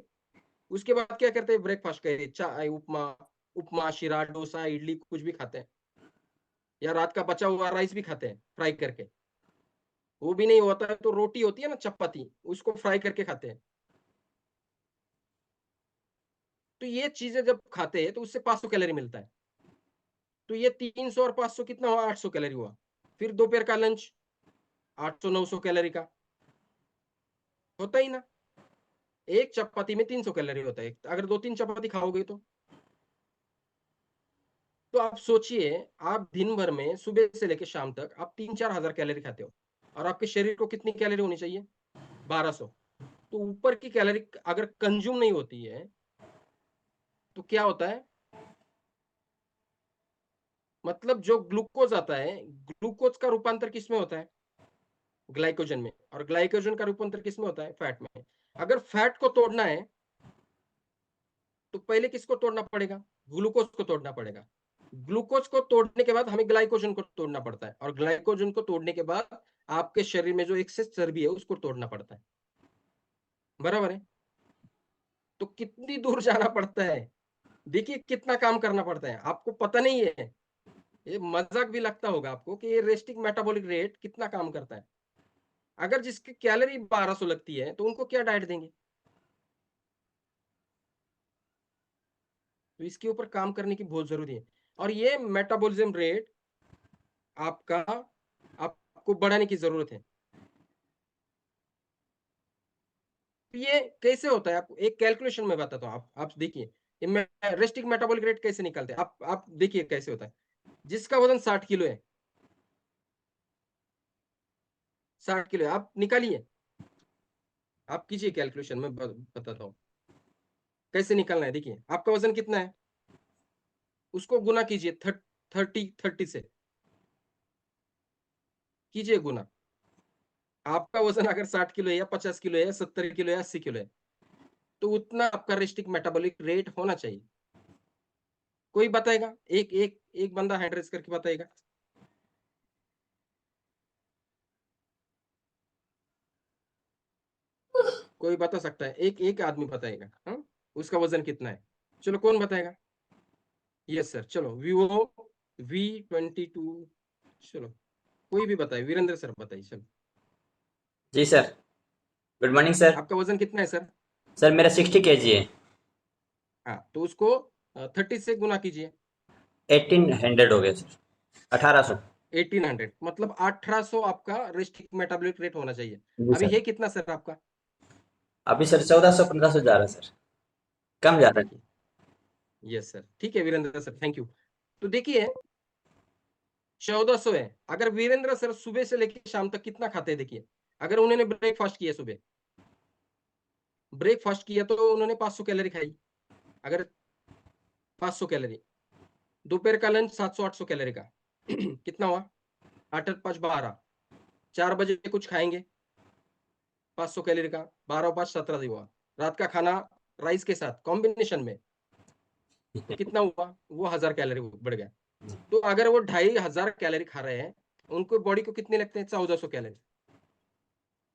उसके बाद क्या करते हैं? ब्रेकफास्ट करिए, चाय, उपमा, उपमा, शीरा, डोसा, इडली, कुछ भी खाते हैं, या रात का बचा हुआ राइस भी खाते हैं फ्राई करके। वो भी नहीं होता है तो रोटी होती है ना, चपाती, उसको फ्राई करके खाते हैं। तो ये चीजें जब खाते हैं तो उससे 500 कैलोरी मिलता है। तो ये 300 और 500 कितना हुआ? 800 कैलोरी हुआ। फिर दोपहर का लंच 800-900 कैलोरी का होता ही ना। एक चपाती में 300 कैलोरी होता है, अगर 2-3 चपाती खाओगे तो आप सोचिए, आप दिन भर में सुबह से लेकर शाम तक आप 3-4 हजार कैलोरी खाते हो, और आपके शरीर को कितनी कैलोरी होनी चाहिए? 1200। तो ऊपर की कैलोरी अगर कंज्यूम नहीं होती है तो क्या होता है? मतलब जो ग्लूकोज आता है, ग्लूकोज का रूपांतर किसमें होता है? ग्लाइकोजन में। और ग्लाइकोजन का रूपांतर किसमें होता है? फैट में। अगर फैट को तोड़ना है तो पहले किसको तोड़ना पड़ेगा? ग्लूकोज को तोड़ना पड़ेगा। ग्लूकोज को तोड़ने के बाद हमें ग्लाइकोजन को तोड़ना पड़ता है, और ग्लाइकोजन को तोड़ने के बाद आपके शरीर में जो एक्सेस चर्बी है उसको तोड़ना पड़ता है। बराबर है? तो कितनी दूर जाना पड़ता है, देखिए कितना काम करना पड़ता है, आपको पता नहीं है। ये मजाक भी लगता होगा आपको कि ये रेस्टिक मेटाबॉलिक रेट कितना काम करता है। अगर जिसकी कैलोरी 1200 लगती है तो उनको क्या डाइट देंगे? तो इसके ऊपर काम करने की बहुत जरूरी है। और ये मेटाबॉलिज्म रेट आपका, आपको बढ़ाने की जरूरत है। ये कैसे होता है? आपको एक कैलकुलेशन में बताता हूँ, आप देखिए, रेस्टिक मेटाबॉलिक रेट कैसे निकलते हैं, आप देखिए कैसे होता है। जिसका वजन 60 किलो है, 60 किलो है, आप निकालिए, आप कीजिए कैलकुलेशन, मैं बताता हूँ कैसे निकलना है। देखिए आपका वजन कितना है, उसको गुना कीजिए 30 से, कीजिए गुना। आपका वजन अगर 60 किलो है, या 50 किलो है, या 70 किलो है, 80 किलो है, तो उतना आपका रेस्टिक मेटाबॉलिक रेट होना चाहिए। कोई बताएगा? एक एक एक बंदा हैंड रेस करके बताएगा। कोई बता सकता है? एक एक आदमी बताएगा, हाँ, उसका वजन कितना है? चलो कौन बताएगा? यस सर, चलो वीवो V22, चलो कोई भी बताए, वीरेंद्र सर बताइए, चलो। जी सर। Good morning sir. आपका वजन कितना है सर? सर मेरा 60 kg है। हाँ, तो उसको 30 से गुना कीजिए। 1800 हो गया सर। 1800। 1800, मतलब 1800 आपका रेस्टिक मेटाबॉलिक रेट होना चाहिए। जी अभी सर। है कितना सर आपका? अभी सर 1400 1500 जा रहा है सर। कम जा रहा है। देखिए, यस सर, ठीक है वीरेंद्र सर, थैंक यू। तो देखिए 1400 है। अगर वीरेंद्र सर सुबह से लेकर शाम तक कितना खाते हैं, देखिए, अगर उन्होंने ब्रेकफास्ट किया, सुबह ब्रेकफास्ट किया तो उन्होंने 500 कैलोरी खाई, अगर 500 कैलोरी। दोपहर का लंच 700-800 कैलोरी का कितना हुआ? 8 8 5 12, 4 बजे कुछ खाएंगे 500 कैलोरी का, 12 5 17 हुआ। रात का खाना राइस के साथ कॉम्बिनेशन में, तो कितना हुआ? वो 1000 कैलोरी बढ़ गया। तो अगर वो 2500 कैलोरी खा रहे हैं, उनको बॉडी को कितने लगते हैं? 1400 कैलोरी।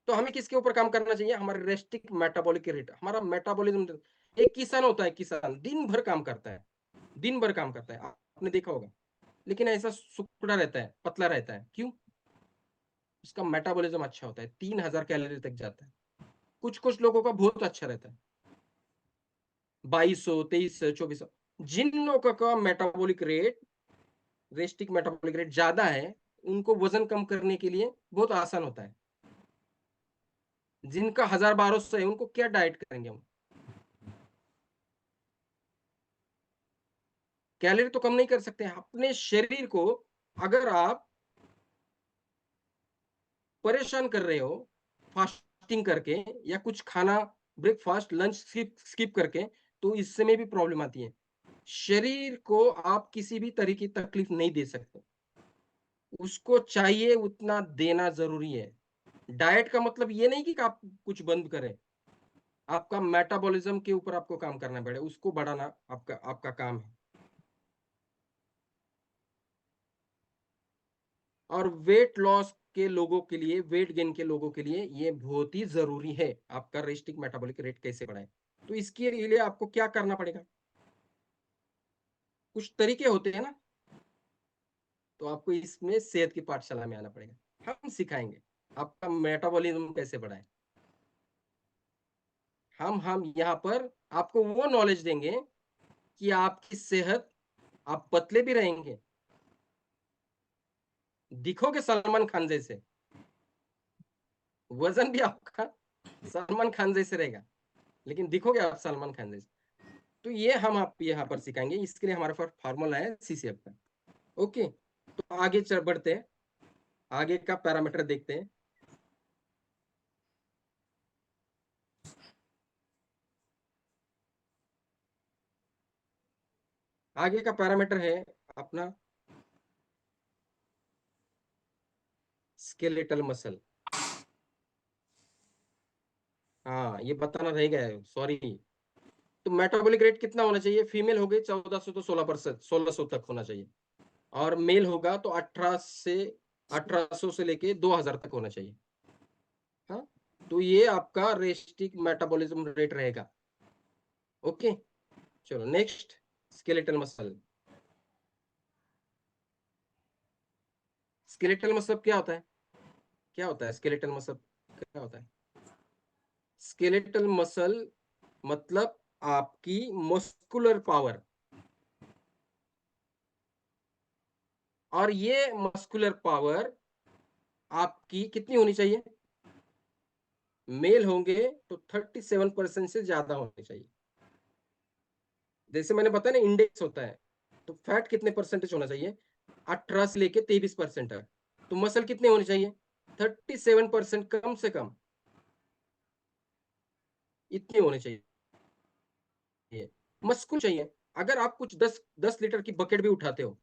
तो हमें किसके ऊपर काम करना चाहिए? हमारे रेस्टिक मेटाबॉलिक रेट, हमारा मेटाबॉलिज्म। एक किसान होता है, किसान दिन भर काम करता है, दिन भर काम करता है, आपने देखा होगा, लेकिन ऐसा सुकड़ा रहता है, पतला रहता है, क्यों? उसका मेटाबॉलिज्म अच्छा होता है, 3000 कैलोरी तक जाता है। कुछ कुछ लोगों का बहुत अच्छा रहता है, 2200, 2300, 2400। जिन लोगों का metabolic rate, Reichstag metabolic rate ज्यादा है, उनको वजन कम करने के लिए बहुत आसान होता है। जिनका 1000 1200 है, उनको क्या डाइट करेंगे हम? कैलोरी तो कम नहीं कर सकते हैं अपने शरीर को। अगर आप परेशान कर रहे हो फास्टिंग करके, या कुछ खाना, ब्रेकफास्ट लंच स्किप स्किप करके, तो इससे में भी प्रॉब्लम आती है। शरीर को आप किसी भी तरह की तकलीफ नहीं दे सकते, उसको चाहिए उतना देना जरूरी है। डाइट का मतलब ये नहीं कि आप कुछ बंद करें, आपका मेटाबॉलिज्म के ऊपर आपको काम करना पड़ेगा, उसको बढ़ाना आपका आपका काम है। और वेट लॉस के लोगों के लिए, वेट गेन के लोगों के लिए ये बहुत ही जरूरी है, आपका रेस्टिक मेटाबॉलिक रेट कैसे बढ़ाए। तो इसके लिए आपको क्या करना पड़ेगा, कुछ तरीके होते हैं ना, तो आपको इसमें सेहत की पाठशाला में आना पड़ेगा, हम सिखाएंगे आपका मेटाबॉलिज्म कैसे बढ़ाए। हम यहाँ पर आपको वो नॉलेज देंगे कि आपकी सेहत, आप पतले भी रहेंगे, दिखोगे सलमान खान जैसे, वजन भी आपका सलमान खान जैसे रहेगा, लेकिन दिखोगे आप सलमान खान जैसे। तो ये हम आप यहाँ पर सिखाएंगे, इसके लिए हमारे पास फार्मूला है सीसीएफ का। ओके, तो आगे चल बढ़ते हैं, आगे का पैरामीटर देखते हैं। आगे का पैरामीटर है अपना स्केलेटल मसल। हाँ, ये बताना रह गया है, सॉरी। तो मेटाबॉलिक रेट कितना होना चाहिए, फीमेल हो गई 1400 तो 16%, 1600 तक होना चाहिए, और मेल होगा तो 1800 से लेके 2000 तक होना चाहिए। हाँ, तो ये आपका रेस्टिक मेटाबॉलिज्म रेट रहेगा। ओके, चलो next, skeletal muscle. Skeletal muscle क्या होता है, क्या होता है स्केलेटल मसल, क्या होता है स्केलेटल मसल? मतलब आपकी मस्कुलर पावर, और ये मस्कुलर पावर आपकी कितनी होनी चाहिए, मेल होंगे तो 37% से ज्यादा होनी चाहिए। जैसे मैंने बताया ना, इंडेक्स होता है, तो फैट कितने परसेंटेज होना चाहिए, 18 से लेके 23% है। तो मसल कितने होने चाहिए, 37% कम से कम, इतने होने चाहिए। मस्कुल चाहिए। अगर आप कुछ 10 लीटर की बकेट भी उठाते हो,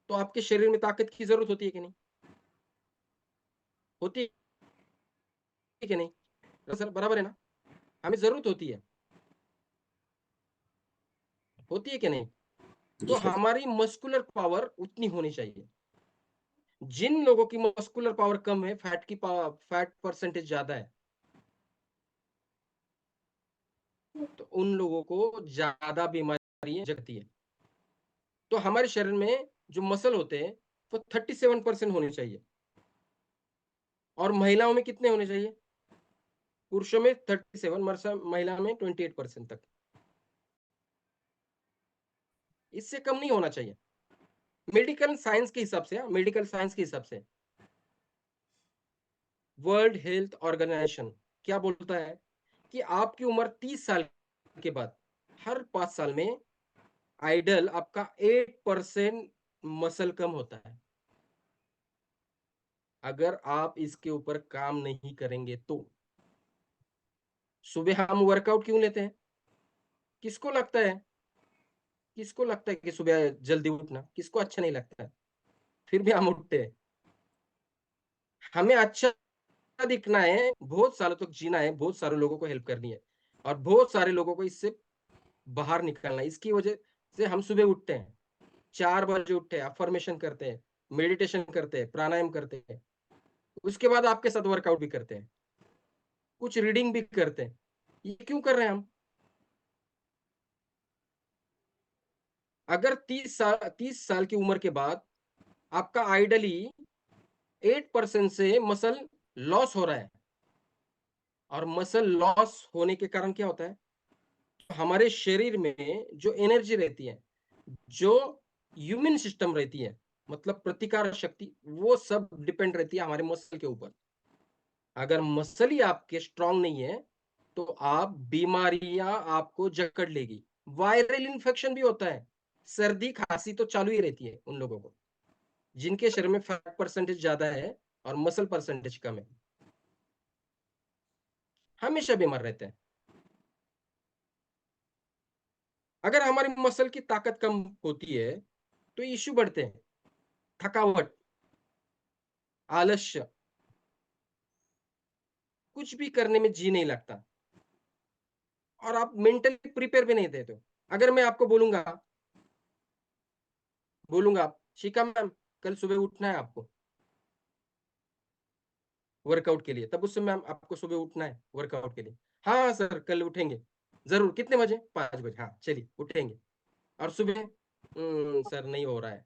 तो आपके शरीर में ताकत की जरूरत होती है कि नहीं, होती है कि नहीं? तो सर बराबर है ना, हमें जरूरत होती है कि नहीं? जी तो सर। हमारी मस्कुलर पावर उतनी होनी चाहिए। जिन लोगों की मस्कुलर पावर कम है, फैट परसेंटेज ज्यादा है, तो उन लोगों को ज्यादा बीमारियां जगती है। तो हमारे शरीर में जो मसल होते हैं वो 37% होने चाहिए, और महिलाओं में कितने होने चाहिए, पुरुषों में 37, महिला में 28% तक, इससे कम नहीं होना चाहिए। मेडिकल साइंस के हिसाब से, मेडिकल साइंस के हिसाब से वर्ल्ड हेल्थ ऑर्गेनाइजेशन क्या बोलता है कि आपकी उम्र 30 साल के बाद हर 5 साल में आइडल आपका 8% मसल कम होता है। अगर आप इसके ऊपर काम नहीं करेंगे तो, सुबह हम वर्कआउट क्यों लेते हैं, किसको लगता है, किसको लगता है कि सुबह जल्दी उठना किसको अच्छा नहीं लगता है, फिर भी हम उठते हैं। हमें अच्छा दिखना है, बहुत सालों तक जीना है, बहुत सारे लोगों को हेल्प करनी है, और बहुत सारे लोगों को इससे बाहर निकलना है। इसकी वजह से हम सुबह उठते हैं, 4 बजे उठते हैं, अफर्मेशन करते हैं, मेडिटेशन करते हैं, प्राणायाम करते हैं, उसके बाद आपके साथ वर्कआउट भी करते हैं, कुछ रीडिंग भी करते हैं। ये क्यों कर रहे हैं हम? अगर 30 साल की उम्र के बाद आपका आइडली 8% से मसल लॉस हो रहा है, और मसल लॉस होने के कारण क्या होता है, हमारे शरीर में जो एनर्जी रहती है, जो इम्यून सिस्टम रहती है, मतलब प्रतिकार शक्ति, वो सब डिपेंड रहती है हमारे मसल के ऊपर। अगर मसल ही आपके स्ट्रांग नहीं है, तो आप बीमारियां आपको जकड़ लेगी। वायरल इन्फेक्शन भी होता है, सर्दी खांसी तो चालू ही रहती है उन लोगों को जिनके शरीर में फैट परसेंटेज ज्यादा है और मसल परसेंटेज कम है, हमेशा बीमार रहते हैं। अगर हमारी मसल की ताकत कम होती है तो इश्यू बढ़ते हैं, थकावट, आलस्य, कुछ भी करने में जी नहीं लगता। और आप मेंटली प्रिपेयर भी नहीं थे। तो अगर मैं आपको बोलूँगा शिखा मैम कल सुबह उठना है आपको वर्कआउट के लिए, तब उस समय मैम आपको सुबह उठना है वर्कआउट के लिए। हाँ, हाँ सर कल उठेंगे। ज़रूर, कितने बजे? 5 बजे, हाँ, चलिए उठेंगे। और सुबह सर नहीं हो रहा है,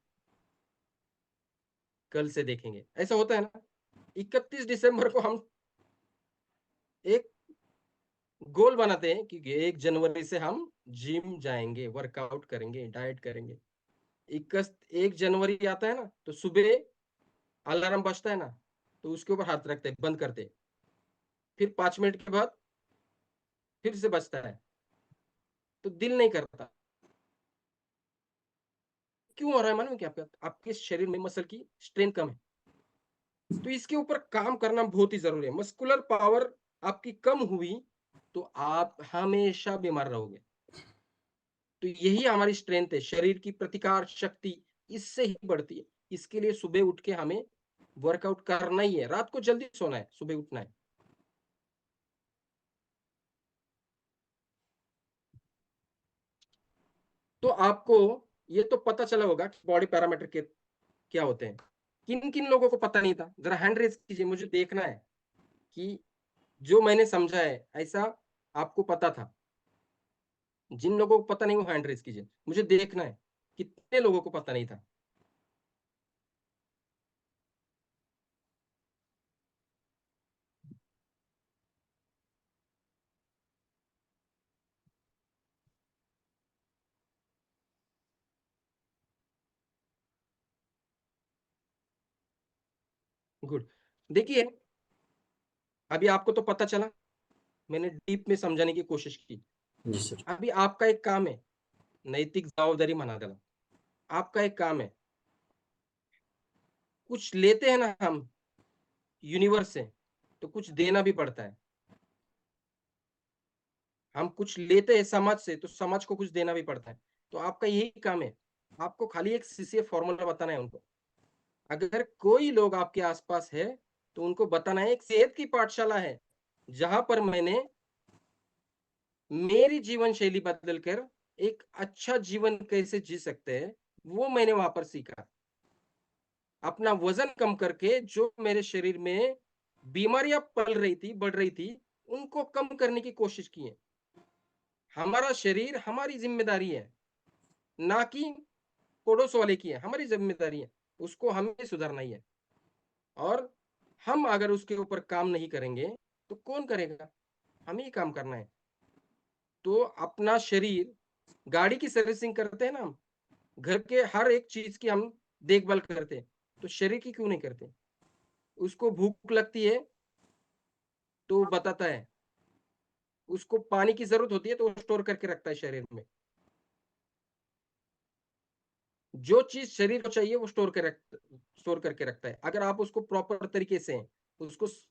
कल से देखेंगे। ऐसा होता है ना? 31 दिसंबर को हम एक गोल बनाते हैं कि 1 जनवरी से हम जिम जाएँगे, वर्कआउट करेंगे, डाइट करेंगे। 1 जनवरी आता है ना, तो सुबह अलार्म बजता है ना, तो उसके ऊपर हाथ रखते हैं, बंद करते हैं। फिर 5 मिनट के बाद फिर से बजता है, तो दिल नहीं करता। क्यों हो रहा है मालूम है क्या आपका? आपके शरीर में मसल की स्ट्रेंथ कम है। तो इसके ऊपर काम करना बहुत ही ज़रूरी है। मस्कुलर पावर आपकी कम हुई, तो आप हमेशा बीमार रहोगे। तो यही हमारी स्ट्रेंथ है, शरीर की प्रतिकार शक्ति इससे ही बढ़ती है। इसके लिए सुबह उठ के हमें वर्कआउट करना ही है। रात को जल्दी सोना है, सुबह उठना है। तो आपको ये तो पता चला होगा कि बॉडी पैरामीटर के क्या होते हैं। किन-किन लोगों को पता नहीं था? ज़रा हैंड रेज़ कीजिए, मुझे देखना है कि जो मैंने समझा है, ऐसा आपको पता था। जिन लोगों को पता नहीं वो हैंड रेज़ कीजिए। मुझे देखना है, कितने लोगों को पता नहीं था? गुड। देखिए, अभी आपको तो पता चला, मैंने डीप में समझाने की कोशिश की। जी सर। अभी आपका एक काम है, नैतिक जबाबदारी म्हणा त्याला। आपका एक काम है, कुछ लेते हैं ना हम यूनिवर्स से, तो कुछ देना भी पड़ता है। हम कुछ लेते हैं समाज से, तो समाज को कुछ देना भी पड़ता है। तो आपका यही काम है, आपको खाली एक सीसीएफ फॉर्मूला बताना है उनको। अगर कोई लोग आपके आस-पास है, तो उनको बताना है एक सेहत की पाठशाला है, जहाँ पर मैंने मेरी जीवन शैली बदल कर एक अच्छा जीवन कैसे जी सकते हैं, वो मैंने वहाँ पर सीखा। अपना वज़न कम करके जो मेरे शरीर में बीमारियाँ पल रही थी, बढ़ रही थी, उनको कम करने की कोशिश की है। हमारा शरीर हमारी ज़िम्मेदारी है, ना कि पड़ोस वाले की है, हमारी ज़िम्मेदारी है। उसको हमें सुधारना ही है और हम अगर उसके ऊपर काम नहीं करेंगे, तो कौन करेगा? हमें ही काम करना है। तो अपना शरीर गाड़ी की सर्विसिंग करते हैं ना हम, घर के हर एक चीज़ की हम देखभाल करते हैं, तो शरीर की क्यों नहीं करते? उसको भूख लगती है, तो वो बताता है। उसको पानी की ज़रूरत होती है, तो वो स्टोर करके रखता है शरीर में। जो चीज़ शरीर को चाहिए, वो स्टोर करके रखता है। अगर आप उसको प्रॉपर तरीके से उसको स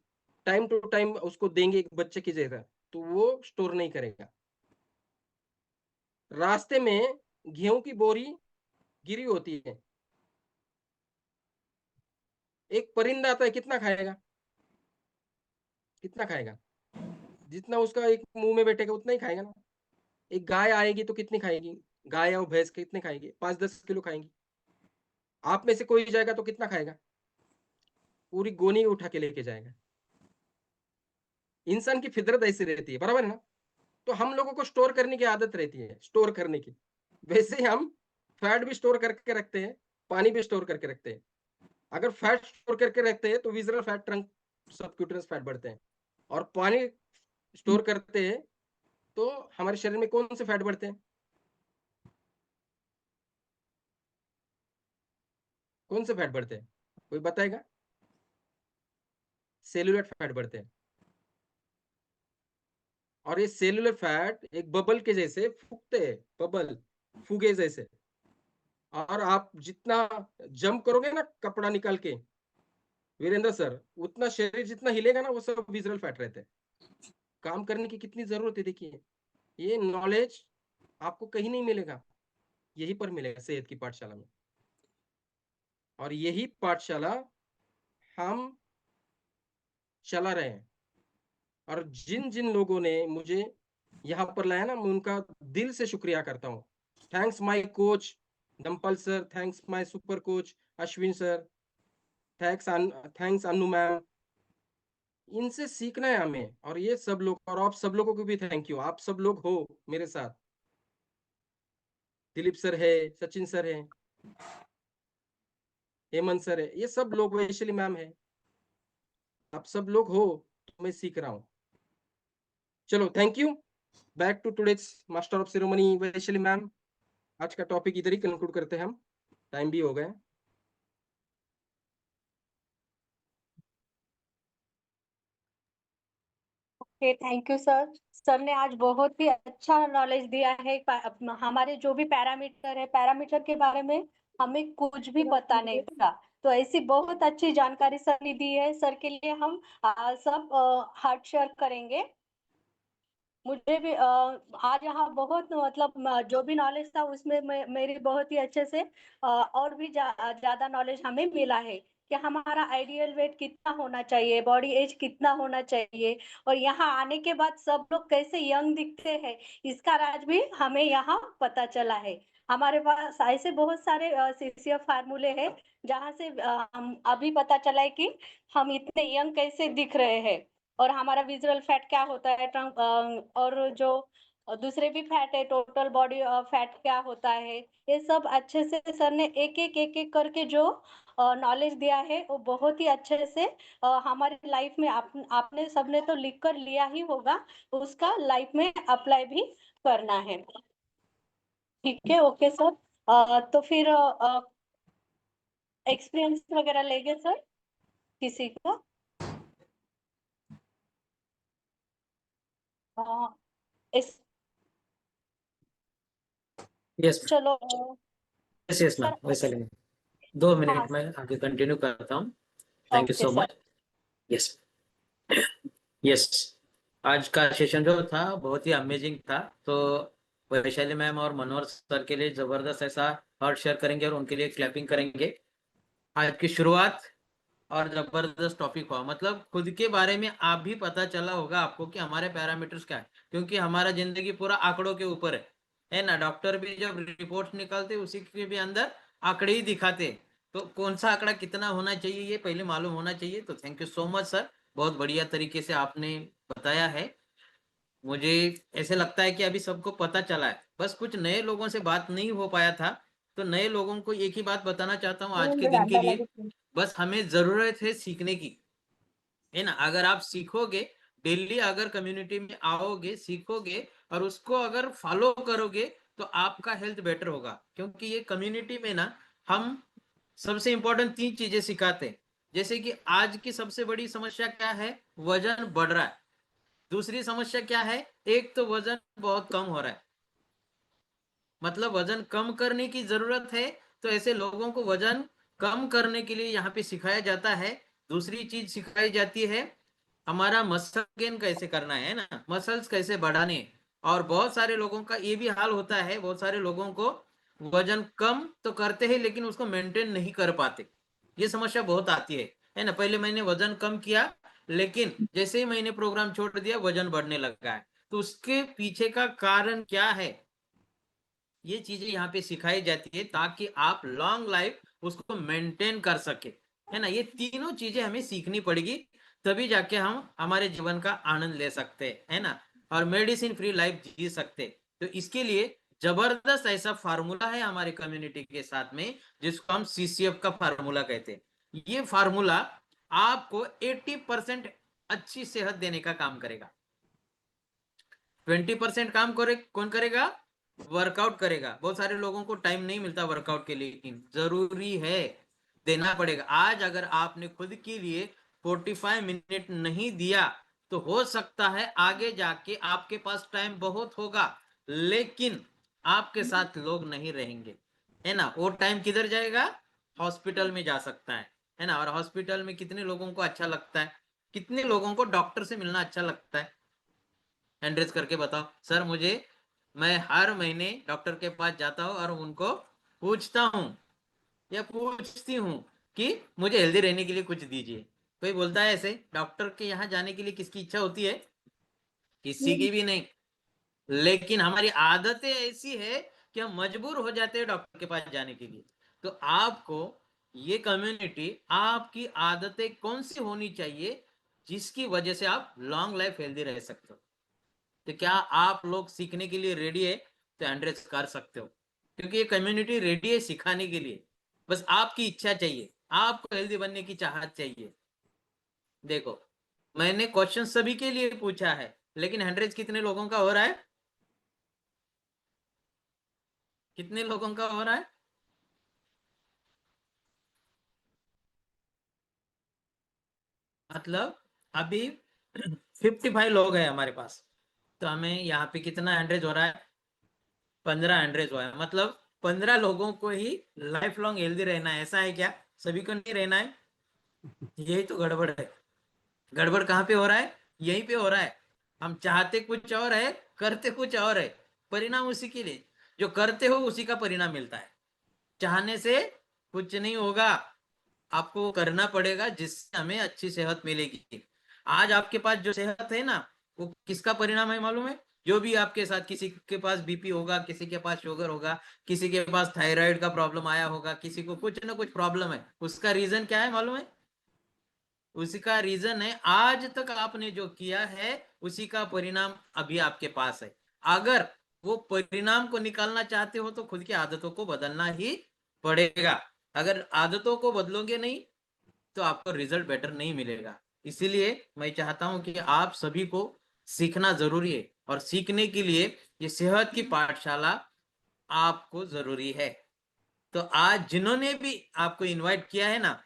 टाइम टू टाइम उसको देंगे एक बच्चे की जगह, तो वो स्टोर नहीं करेगा। रास्ते में गेहूँ की बोरी गिरी होती है। एक परिंदा आता है, कितना खाएगा? कितना खाएगा? जितना उसका एक मुँह में बैठेगा उतना ही खाएगा ना। एक गाय आएगी तो कितनी खाएगी? गाय और भैंस कितने खाएगी? 5-10 किलो खाएँगी। आप में से कोई जाएगा तो कितना खाएगा? पूरी गोनी उठा के लेके जाएगा। इंसान की फितरत ऐसी रहती है, बराबर है ना? तो हम लोगों को स्टोर करने की आदत रहती है, स्टोर करने की। वैसे ही हम फैट भी स्टोर करके रखते हैं, पानी भी स्टोर करके रखते हैं। अगर फैट स्टोर करके रखते हैं तो visceral fat, trunk subcutaneous fat बढ़ते हैं और पानी स्टोर करते हैं तो हमारे शरीर में कौन से फैट बढ़ते हैं? कौन से फैट बढ़ते हैं? कोई बताएगा? सेल्युलर फैट बढ़ते हैं और ये सेल्युलर फैट एक बबल के जैसे फूकते हैं, बबल, फुगे जैसे। और आप जितना जंप करोगे ना कपड़ा निकाल के, वीरेंद्र सर, उतना शरीर जितना हिलेगा ना वो सब विज़रल फैट रहते हैं। काम करने की कितनी ज़रूरत है देखिए। ये नॉलेज आपको कहीं नहीं मिलेगा, यहीं पर मिलेगा सेहत की पाठशाला में। और यही पाठशाला हम चला रहे हैं और जिन-जिन लोगों ने मुझे यहाँ पर लाया ना, मैं उनका दिल से शुक्रिया करता हूँ। Thanks my coach Dimple sir, thanks my super coach Ashwin sir, thanks Anu ma'am. इनसे सीखना है हमें, और ये सब लोग, और आप सब लोगों को भी थैंक यू। आप सब लोग हो मेरे साथ। दिलीप सर है, सचिन सर है, हेमंत सर है, ये सब लोग, वैशाली मैम है, आप सब लोग हो, तो मैं सीख रहा हूँ। चलो, thank you. Back to today's master of ceremony Vaishali ma'am. आज का टॉपिक इधर ही कंक्लूड करते हैं हम, टाइम भी हो गया। Okay, thank you sir. Sir ने आज बहुत ही अच्छा नॉलेज दिया है। हमारे जो भी पैरामीटर है, पैरामीटर के बारे में हमें कुछ भी पता नहीं था, तो ऐसी बहुत अच्छी जानकारी सर ने दी है। सर के लिए हम सब हार्ट शेयर करेंगे। मुझे भी आज यहाँ बहुत मतलब जो भी नॉलेज था उसमें मेरी बहुत ही अच्छे से और भी ज्यादा नॉलेज हमें मिला है कि हमारा आइडियल वेट कितना होना चाहिए, बॉडी एज कितना होना चाहिए, और यहाँ आने के बाद सब लोग कैसे यंग दिखते हैं, इसका राज भी हमें यहाँ पता चला है। हमारे पास ऐसे बहुत सारे सीसीएफ फार्मूले हैं जहाँ से हम अभी पता चला है कि हम इतने यंग कैसे दिख रहे हैं, और हमारा विजुअल फैट क्या होता है, और जो दूसरे भी फैट है, टोटल बॉडी फैट क्या होता है, ये सब अच्छे से सर ने एक एक करके जो नॉलेज दिया है वो बहुत ही अच्छे से हमारी लाइफ में आपने सबने तो लिख कर लिया ही होगा, उसका लाइफ में अप्लाई भी करना है। ठीक है, ओके सर। तो फिर एक्सपीरियंस वगैरह लेंगे सर किसी का। अ, इस यस चलो यस यस मैम, सर। वैसे लेंगे। 2 हाँ, मिनट में आगे कंटिन्यू करता हूँ। Thank you okay so sir. Much. Yes yes, आज का सेशन जो था बहुत ही अमेजिंग था। तो वैशाली मैम और मनोहर सर के लिए जबरदस्त ऐसा हार्ट शेयर करेंगे और उनके लिए क्लैपिंग करेंगे। आज की शुरुआत और जबरदस्त टॉपिक हुआ, मतलब खुद के बारे में आप भी पता चला होगा आपको कि हमारे पैरामीटर्स क्या है, क्योंकि हमारा जिंदगी पूरा आंकड़ों के ऊपर है ना। डॉक्टर भी जब रिपोर्ट निकालते उसी के भी अंदर आंकड़े ही दिखाते, तो कौन सा आंकड़ा कितना होना चाहिए ये पहले मालूम होना चाहिए। तो thank you so much sir, बहुत बढ़िया तरीके से आपने बताया है। मुझे ऐसे लगता है कि अभी सबको पता चला है, बस कुछ नए लोगों से बात नहीं हो पाया था। तो नए लोगों को एक ही बात बताना चाहता हूँ आज के दिन के लिए, बस हमें जरूरत है सीखने की, है ना। अगर आप सीखोगे, डेली अगर कम्युनिटी में आओगे, सीखोगे और उसको अगर फॉलो करोगे, तो आपका हेल्थ बेटर होगा। क्योंकि ये कम्युनिटी में ना हम सबसे इंपॉर्टेंट 3 चीजें सिखाते हैं। जैसे कि आज की सबसे बड़ी समस्या क्या है, वजन बढ़ रहा है। दूसरी समस्या क्या है, एक तो वजन बहुत कम हो रहा है, मतलब वजन कम करने की जरूरत है। तो ऐसे लोगों को वजन कम करने के लिए यहाँ पे सिखाया जाता है। दूसरी चीज सिखाई जाती है, हमारा मसल गेन कैसे करना है ना, मसल्स कैसे बढ़ाने हैं। और बहुत सारे लोगों का ये भी हाल होता है, बहुत सारे लोगों को वजन कम तो करते हैं लेकिन उसको मेंटेन नहीं कर पाते। ये समस्या बहुत आती है ना। पहले मैंने वजन कम किया, लेकिन जैसे ही मैंने प्रोग्राम छोड़ दिया वजन बढ़ने लगा है। तो उसके पीछे का कारण क्या है, ये चीजें यहाँ पे सिखाई जाती है ताकि आप लॉन्ग लाइफ उसको मेंटेन कर सके, है ना। ये तीनों चीजें हमें सीखनी पड़ेगी, तभी जाके हम हमारे जीवन का आनंद ले सकते हैं, है ना, और मेडिसिन फ्री लाइफ जी सकते। तो इसके लिए जबरदस्त ऐसा फार्मूला है हमारे कम्युनिटी के साथ में, जिसको हम सीसीएफ का फार्मूला कहते हैं। ये फार्मूला आपको 80% अच्छी सेहत देने का काम करेगा। 20% काम करे कौन करेगा, वर्कआउट करेगा। बहुत सारे लोगों को टाइम नहीं मिलता वर्कआउट के लिए, लेकिन जरूरी है, देना पड़ेगा। आज अगर आपने खुद के लिए 45 मिनट नहीं दिया, तो हो सकता है आगे जाके आपके पास टाइम बहुत होगा, लेकिन आपके साथ लोग नहीं रहेंगे, है ना। वो टाइम किधर जाएगा, हॉस्पिटल में जा सकता है ना। और हॉस्पिटल में कितने लोगों को अच्छा लगता है, कितने लोगों को डॉक्टर से मिलना अच्छा लगता है, हैंड रेज करके बताओ सर। मुझे, मैं हर महीने डॉक्टर के पास जाता हूँ और उनको पूछता हूँ या पूछती हूँ कि मुझे हेल्दी रहने के लिए कुछ दीजिए। कोई बोलता है ऐसे डॉक्टर के यहाँ जाने के लिए किसकी इच्छा होती है, किसी की भी नहीं। लेकिन हमारी आदतें ऐसी है कि हम मजबूर हो जाते हैं डॉक्टर के पास जाने के लिए। तो आपको ये कम्युनिटी, आपकी आदतें कौन सी होनी चाहिए जिसकी वजह से आप लॉन्ग लाइफ हेल्दी रह सकते हो। तो क्या आप लोग सीखने के लिए रेडी है? तो 100 कर सकते हो, क्योंकि ये कम्युनिटी रेडी है सिखाने के लिए। बस आपकी इच्छा चाहिए, आपको हेल्दी बनने की चाहत चाहिए। देखो, मैंने क्वेश्चन सभी के लिए पूछा है, लेकिन 100 कितने लोगों का हो रहा है? कितने लोगों का हो रहा है? मतलब अभी 55 लोग हैं हमारे पास। तो हमें यहाँ पे कितना 100 हो रहा है? 15 100 हुआ है। मतलब 15 लोगों को ही लाइफ लॉन्ग हेल्दी रहना है, ऐसा है क्या? सभी को नहीं रहना है। यही तो गड़बड़ है। गड़बड़ कहाँ पे हो रहा है? यहीं पे हो रहा है। हम चाहते कुछ और है, करते कुछ और है, परिणाम उसी के लिए। जो करते हो उसी का परिणाम मिलता है। चाहने से कुछ नहीं होगा, आपको करना पड़ेगा, जिससे हमें अच्छी सेहत मिलेगी। आज आपके पास जो सेहत है ना, वो किसका परिणाम है मालूम है? जो भी आपके साथ, किसी के पास बीपी होगा, किसी के पास शुगर होगा, किसी के पास थायराइड का प्रॉब्लम आया होगा, किसी को कुछ ना कुछ प्रॉब्लम है, उसका रीजन क्या है मालूम है? उसी का रीजन है आज तक आपने जो किया है, उसी का परिणाम अभी आपके पास है। अगर वो परिणाम को निकालना चाहते हो तो खुद की आदतों को बदलना ही पड़ेगा। अगर आदतों को बदलोगे नहीं तो आपको रिजल्ट बेटर नहीं मिलेगा। इसीलिए मैं चाहता हूं कि आप सभी को सीखना जरूरी है, और सीखने के लिए ये सेहत की पाठशाला आपको जरूरी है। तो आज जिन्होंने भी आपको इनवाइट किया है ना,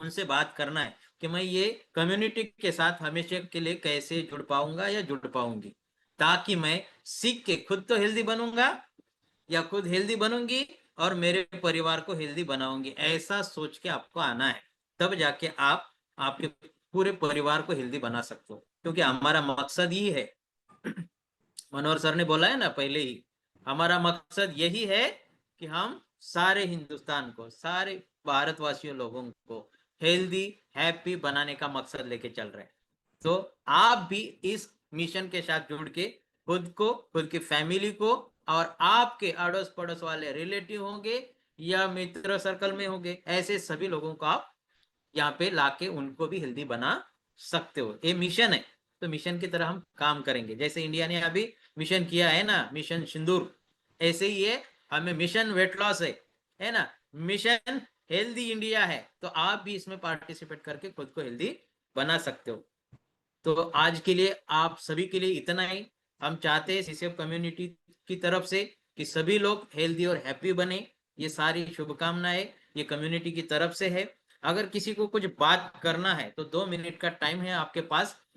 उनसे बात करना है कि मैं ये कम्युनिटी के साथ हमेशा के लिए कैसे जुड़ पाऊंगा या जुड़ पाऊंगी, ताकि मैं सीख के खुद तो हेल्दी बनूंगा या खुद हेल्दी बनूंगी और मेरे परिवार को हेल्दी बनाऊंगी। ऐसा सोच के आपको आना है, तब जाके आप आपके पूरे परिवार को हेल्दी बना सकते हो। क्योंकि हमारा मकसद ही है, मनोहर सर ने बोला है ना पहले ही, हमारा मकसद यही है कि हम सारे हिंदुस्तान को, सारे भारतवासियों लोगों को हेल्दी हैप्पी बनाने का मकसद लेके चल रहे हैं। तो आप भी इस मिशन के साथ जुड़ के खुद को, खुद की फैमिली को, और आपके अड़ोस पड़ोस वाले रिलेटिव होंगे या मित्र सर्कल में होंगे, ऐसे सभी लोगों को आप यहाँ पे लाके उनको भी हेल्दी बना सकते हो। ये मिशन है, तो मिशन की तरह हम काम करेंगे। जैसे इंडिया ने अभी मिशन किया है ना, मिशन सिंदूर, ऐसे ही है हमें मिशन वेट लॉस है ना, मिशन हेल्दी इंडिया है। तो आप भी इसमें पार्टिसिपेट करके खुद को हेल्दी बना सकते हो। तो आज के लिए आप सभी के लिए इतना ही। हम चाहते हैं सीसीएफ कम्युनिटी की तरफ से कि सभी लोग हेल्दी और हैप्पी बने। ये सारी शुभकामनाएं ये कम्युनिटी की तरफ से है। अगर किसी को कुछ बात करना है तो 2 मिनट का टाइम है आपके पास,